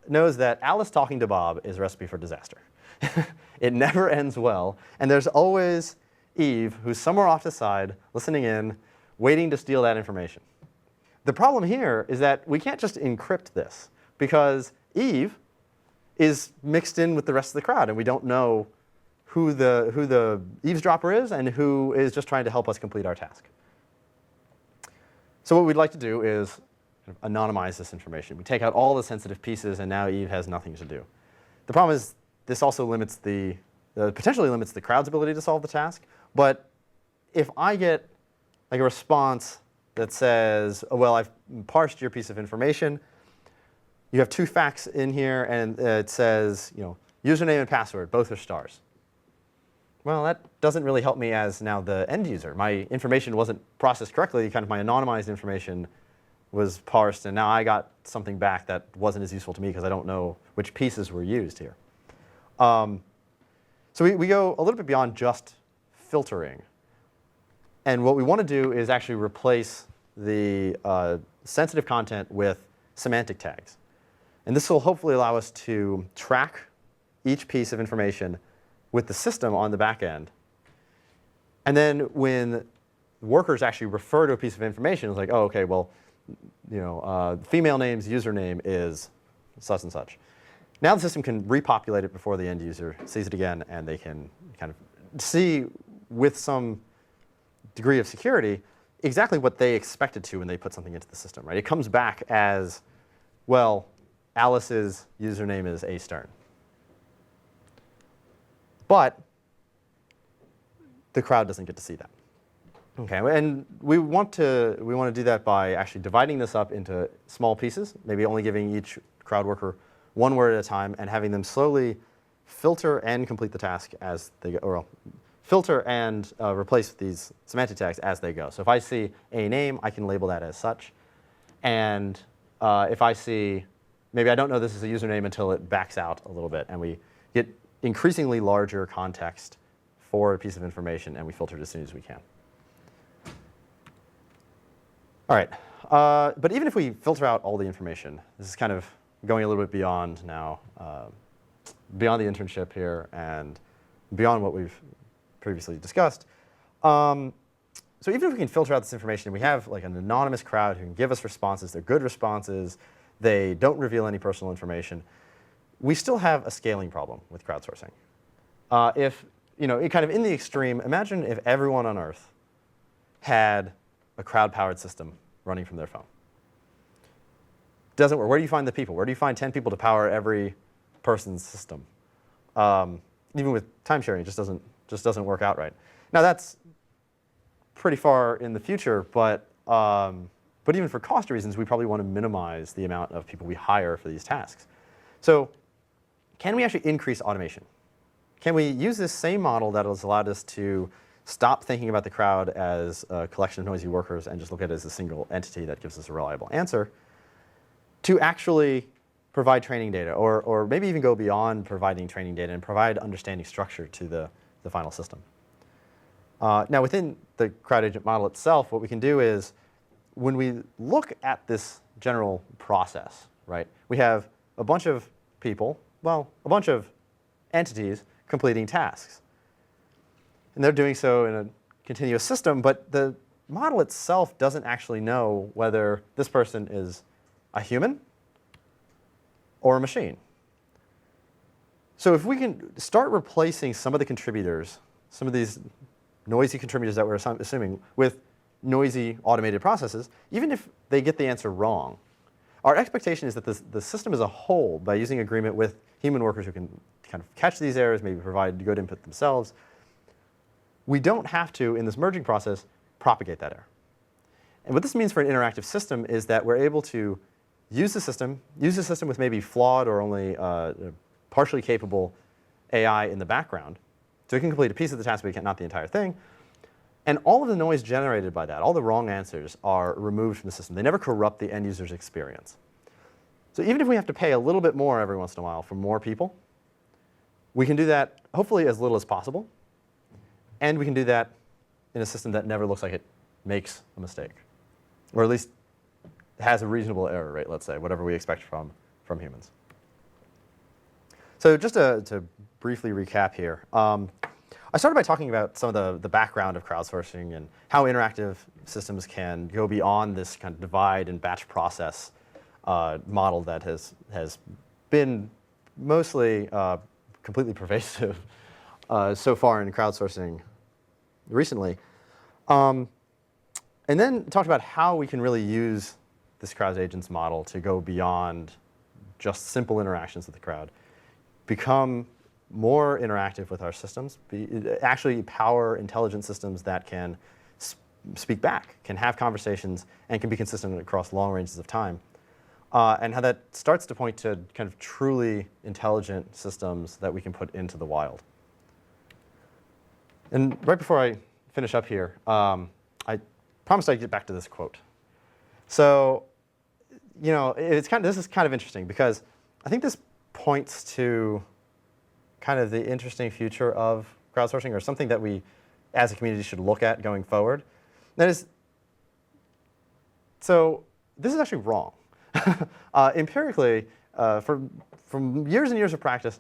[SPEAKER 3] knows that Alice talking to Bob is a recipe for disaster. It never ends well, and there's always Eve, who's somewhere off to the side, listening in, waiting to steal that information. The problem here is that we can't just encrypt this, because Eve is mixed in with the rest of the crowd, and we don't know who the eavesdropper is and who is just trying to help us complete our task. So what we'd like to do is anonymize this information. We take out all the sensitive pieces, and now Eve has nothing to do. The problem is this also potentially limits the crowd's ability to solve the task. But if I get like a response that says, oh, well, I've parsed your piece of information, you have two facts in here, and it says, username and password, both are stars. Well, that doesn't really help me as now the end user. My information wasn't processed correctly. Kind of my anonymized information was parsed, and now I got something back that wasn't as useful to me because I don't know which pieces were used here. So we go a little bit beyond just filtering. And what we want to do is actually replace the sensitive content with semantic tags. And this will hopefully allow us to track each piece of information with the system on the back end. And then when workers actually refer to a piece of information, it's like, oh, OK, well, female name's username is such and such. Now the system can repopulate it before the end user sees it again, and they can kind of see with some degree of security exactly what they expected to when they put something into the system. Right? It comes back as, well, Alice's username is A Stern. But the crowd doesn't get to see that. Okay, and we want to do that by actually dividing this up into small pieces, maybe only giving each crowd worker one word at a time, and having them slowly filter and complete the task as they go, or filter and replace these semantic tags as they go. So if I see a name, I can label that as such. And if I see, maybe I don't know this is a username until it backs out a little bit, and we get increasingly larger context for a piece of information, and we filter it as soon as we can. All right, but even if we filter out all the information, this is kind of going a little bit beyond now, beyond the internship here and beyond what we've previously discussed. So even if we can filter out this information, we have like an anonymous crowd who can give us responses. They're good responses. They don't reveal any personal information. we still have a scaling problem with crowdsourcing. If, kind of in the extreme, imagine if everyone on Earth had a crowd-powered system running from their phone. Doesn't work. Where do you find the people? Where do you find 10 people to power every person's system? Even with time sharing, it just doesn't work out right. Now that's pretty far in the future, but even for cost reasons, we probably want to minimize the amount of people we hire for these tasks. So can we actually increase automation? Can we use this same model that has allowed us to stop thinking about the crowd as a collection of noisy workers and just look at it as a single entity that gives us a reliable answer, to actually provide training data, or maybe even go beyond providing training data and provide understanding structure to the final system? Now, within the crowd agent model itself, what we can do is, when we look at this general process, right, we have a bunch of people, well, a bunch of entities completing tasks. And they're doing so in a continuous system, but the model itself doesn't actually know whether this person is a human or a machine. So if we can start replacing some of the contributors, some of these noisy contributors that we're assuming, with noisy automated processes, even if they get the answer wrong, our expectation is that the system as a whole, by using agreement with human workers who can kind of catch these errors, maybe provide good input themselves, we don't have to, in this merging process, propagate that error. And what this means for an interactive system is that we're able to use the system with maybe flawed or only partially capable AI in the background. So it can complete a piece of the task, but not the entire thing. And all of the noise generated by that, all the wrong answers, are removed from the system. They never corrupt the end user's experience. So even if we have to pay a little bit more every once in a while for more people, we can do that hopefully as little as possible. And we can do that in a system that never looks like it makes a mistake, or at least has a reasonable error rate, let's say, whatever we expect from humans. So just to briefly recap here, I started by talking about some of the background of crowdsourcing and how interactive systems can go beyond this kind of divide and batch process model that has been mostly completely pervasive so far in crowdsourcing recently. And then talked about how we can really use this crowd agents model to go beyond just simple interactions with the crowd, become more interactive with our systems, actually power intelligent systems that can speak back, can have conversations, and can be consistent across long ranges of time. And how that starts to point to kind of truly intelligent systems that we can put into the wild. And right before I finish up here, I promised I'd get back to this quote. So, this is kind of interesting because I think this points to kind of the interesting future of crowdsourcing, or something that we as a community should look at going forward. That is, so this is actually wrong. Empirically, from years and years of practice,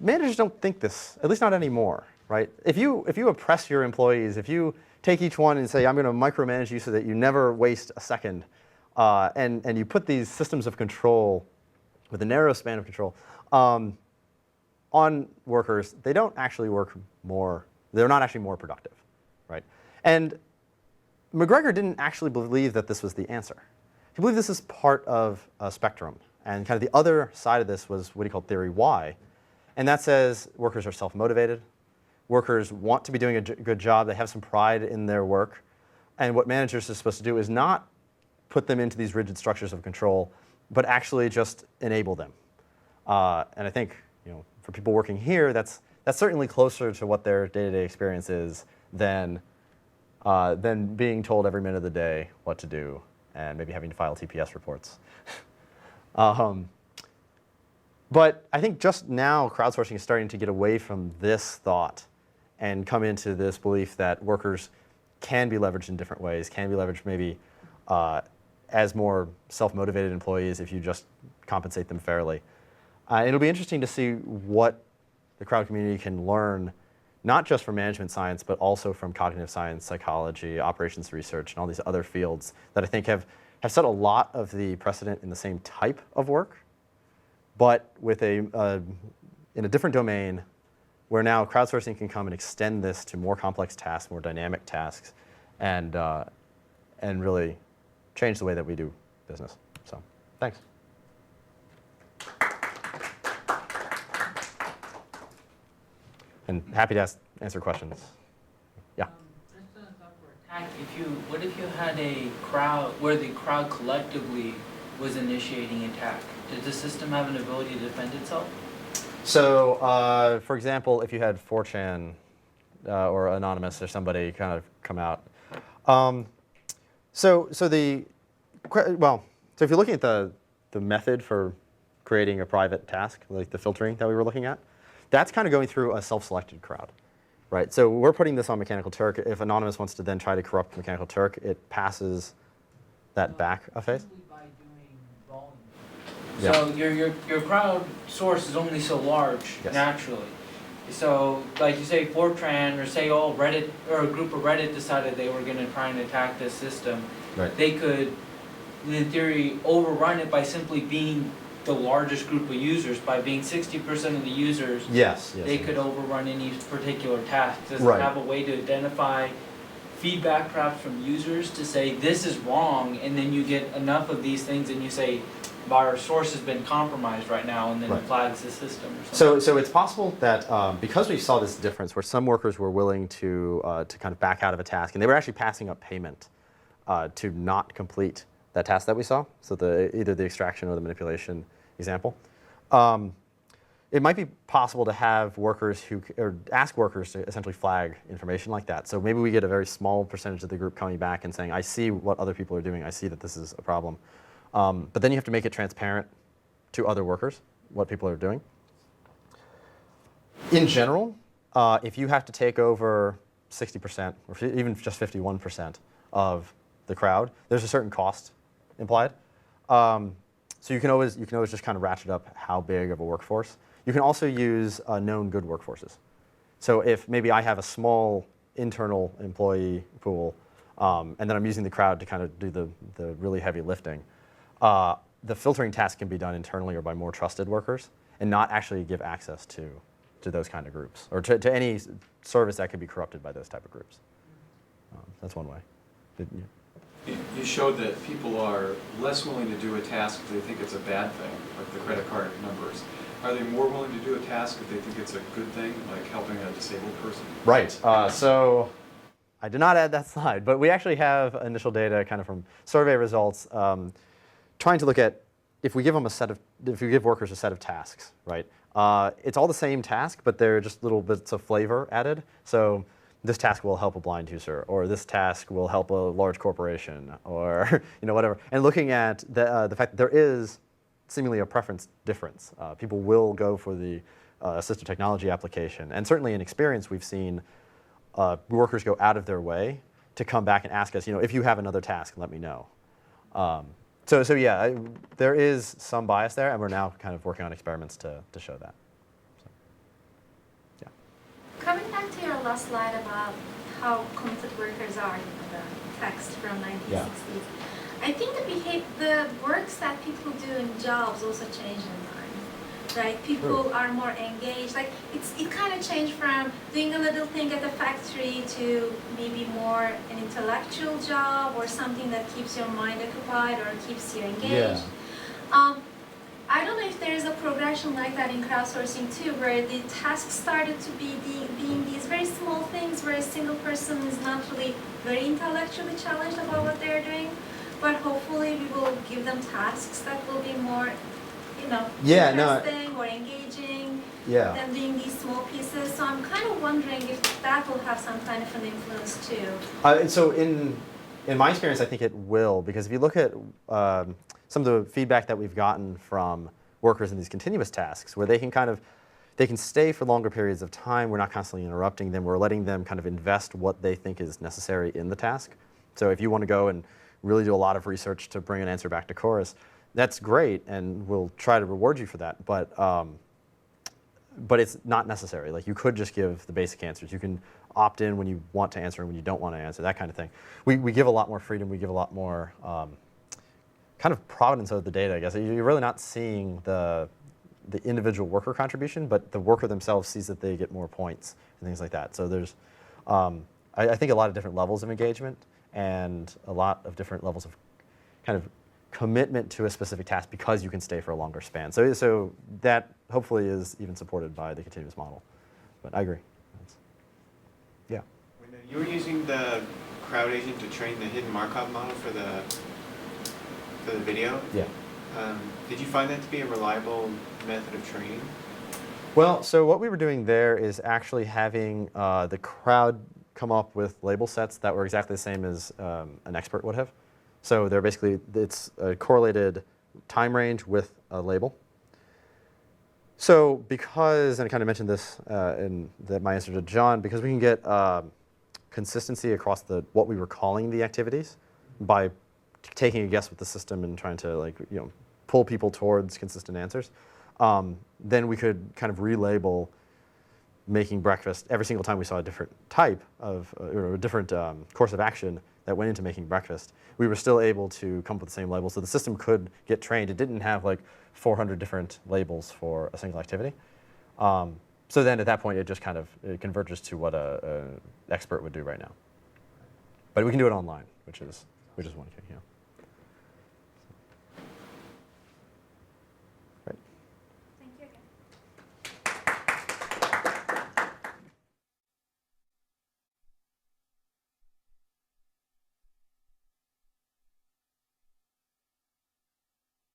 [SPEAKER 3] managers don't think this, at least not anymore, right? If you oppress your employees, if you take each one and say, I'm going to micromanage you so that you never waste a second, and you put these systems of control with a narrow span of control on workers, they don't actually work more, they're not actually more productive, right? And McGregor didn't actually believe that this was the answer. He believed this is part of a spectrum. And kind of the other side of this was what he called theory Y. And that says workers are self-motivated. Workers want to be doing a good job. They have some pride in their work. And what managers are supposed to do is not put them into these rigid structures of control, but actually just enable them. And I think, for people working here, that's certainly closer to what their day-to-day experience is than being told every minute of the day what to do and maybe having to file TPS reports. But I think just now crowdsourcing is starting to get away from this thought and come into this belief that workers can be leveraged in different ways, can be leveraged maybe as more self-motivated employees if you just compensate them fairly. It'll be interesting to see what the crowd community can learn, not just from management science, but also from cognitive science, psychology, operations research, and all these other fields that I think have set a lot of the precedent in the same type of work, but with in a different domain, where now crowdsourcing can come and extend this to more complex tasks, more dynamic tasks, and really change the way that we do business. So, thanks. And happy to answer questions. Yeah.
[SPEAKER 6] Just a software attack. What if you had a crowd where the crowd collectively was initiating attack? Does the system have an ability to defend itself?
[SPEAKER 3] So, for example, if you had 4chan or Anonymous or somebody kind of come out. So if you're looking at the method for creating a private task, like the filtering that we were looking at, that's kind of going through a self-selected crowd, right? So we're putting this on Mechanical Turk. If Anonymous wants to then try to corrupt Mechanical Turk, it passes that back a phase.
[SPEAKER 6] By doing volume.
[SPEAKER 3] Yeah.
[SPEAKER 6] So your crowd source is only so large,
[SPEAKER 3] Yes.
[SPEAKER 6] naturally. So, like you say, Fortran, or say all Reddit, or a group of Reddit decided they were going to try and attack this system,
[SPEAKER 3] Right.
[SPEAKER 6] they could, in theory, overrun it by simply being the largest group of users. By being 60% of the users,
[SPEAKER 3] Yes.
[SPEAKER 6] they could overrun any particular task. Does
[SPEAKER 3] Right.
[SPEAKER 6] it have a way to identify feedback perhaps from users to say this is wrong, and then you get enough of these things and you say our source has been compromised right now, and then
[SPEAKER 3] Right.
[SPEAKER 6] it flags the system or something?
[SPEAKER 3] So it's possible that because we saw this difference where some workers were willing to kind of back out of a task, and they were actually passing up payment to not complete that task that we saw, so either the extraction or the manipulation example. It might be possible to have workers or ask workers to essentially flag information like that. So maybe we get a very small percentage of the group coming back and saying, I see what other people are doing, I see that this is a problem. But then you have to make it transparent to other workers what people are doing. In general, if you have to take over 60% or even just 51% of the crowd, there's a certain cost implied. So you can always just kind of ratchet up how big of a workforce. You can also use known good workforces. So if maybe I have a small internal employee pool, and then I'm using the crowd to kind of do the really heavy lifting, the filtering task can be done internally or by more trusted workers, and not actually give access to those kind of groups, or to any service that could be corrupted by those type of groups. That's one way.
[SPEAKER 5] You showed that people are less willing to do a task if they think it's a bad thing, like the credit card numbers. Are they more willing to do a task if they think it's a good thing, like helping a disabled person?
[SPEAKER 3] Right. So I did not add that slide, but we actually have initial data kind of from survey results trying to look at if we give workers a set of tasks, right? It's all the same task, but they're just little bits of flavor added. So this task will help a blind user, or this task will help a large corporation, or whatever. And looking at the fact that there is seemingly a preference difference. People will go for the assistive technology application. And certainly in experience, we've seen workers go out of their way to come back and ask us, if you have another task, let me know. So yeah, there is some bias there, and we're now kind of working on experiments to show that. So, yeah.
[SPEAKER 2] Coming back to your last slide about how committed workers are, the text from 1960s.
[SPEAKER 3] Yeah.
[SPEAKER 2] I think the works that people do in jobs also change in time, right? People are more engaged. Like it kind of changed from doing a little thing at the factory to maybe more an intellectual job or something that keeps your mind occupied or keeps you engaged.
[SPEAKER 3] Yeah.
[SPEAKER 2] I don't know if there is a progression like that in crowdsourcing too, where the tasks started to be being these very small things where a single person is not really very intellectually challenged about what they're doing. But hopefully we will give them tasks that will be more, interesting or engaging than doing these small pieces. So I'm kind of wondering if that will have some kind of an influence too.
[SPEAKER 3] So in my experience, I think it will, because if you look at some of the feedback that we've gotten from workers in these continuous tasks, where they can stay for longer periods of time, we're not constantly interrupting them, we're letting them kind of invest what they think is necessary in the task. So if you want to go and really do a lot of research to bring an answer back to Chorus, that's great, and we'll try to reward you for that. But it's not necessary. Like, you could just give the basic answers. You can opt in when you want to answer and when you don't want to answer, that kind of thing. We give a lot more freedom. We give a lot more kind of provenance of the data, I guess. You're really not seeing the the individual worker contribution, but the worker themselves sees that they get more points and things like that. So there's, I think, a lot of different levels of engagement and a lot of different levels of kind of commitment to a specific task because you can stay for a longer span. So that hopefully is even supported by the continuous model. But I agree. Yeah.
[SPEAKER 7] When you were using the crowd agent to train the hidden Markov model for the video,
[SPEAKER 3] Yeah.
[SPEAKER 7] did you find that to be a reliable method of training?
[SPEAKER 3] Well, so what we were doing there is actually having the crowd come up with label sets that were exactly the same as an expert would have. So they're basically, it's a correlated time range with a label. So because, and I kind of mentioned this in my answer to John, because we can get consistency across what we were calling the activities by taking a guess with the system and trying to pull people towards consistent answers, then we could kind of relabel making breakfast every single time we saw a different type of, or a different course of action that went into making breakfast. We were still able to come up with the same label, so the system could get trained. It didn't have like 400 different labels for a single activity. So then at that point, it just kind of converges to what an expert would do right now. But we can do it online, which is one thing, yeah.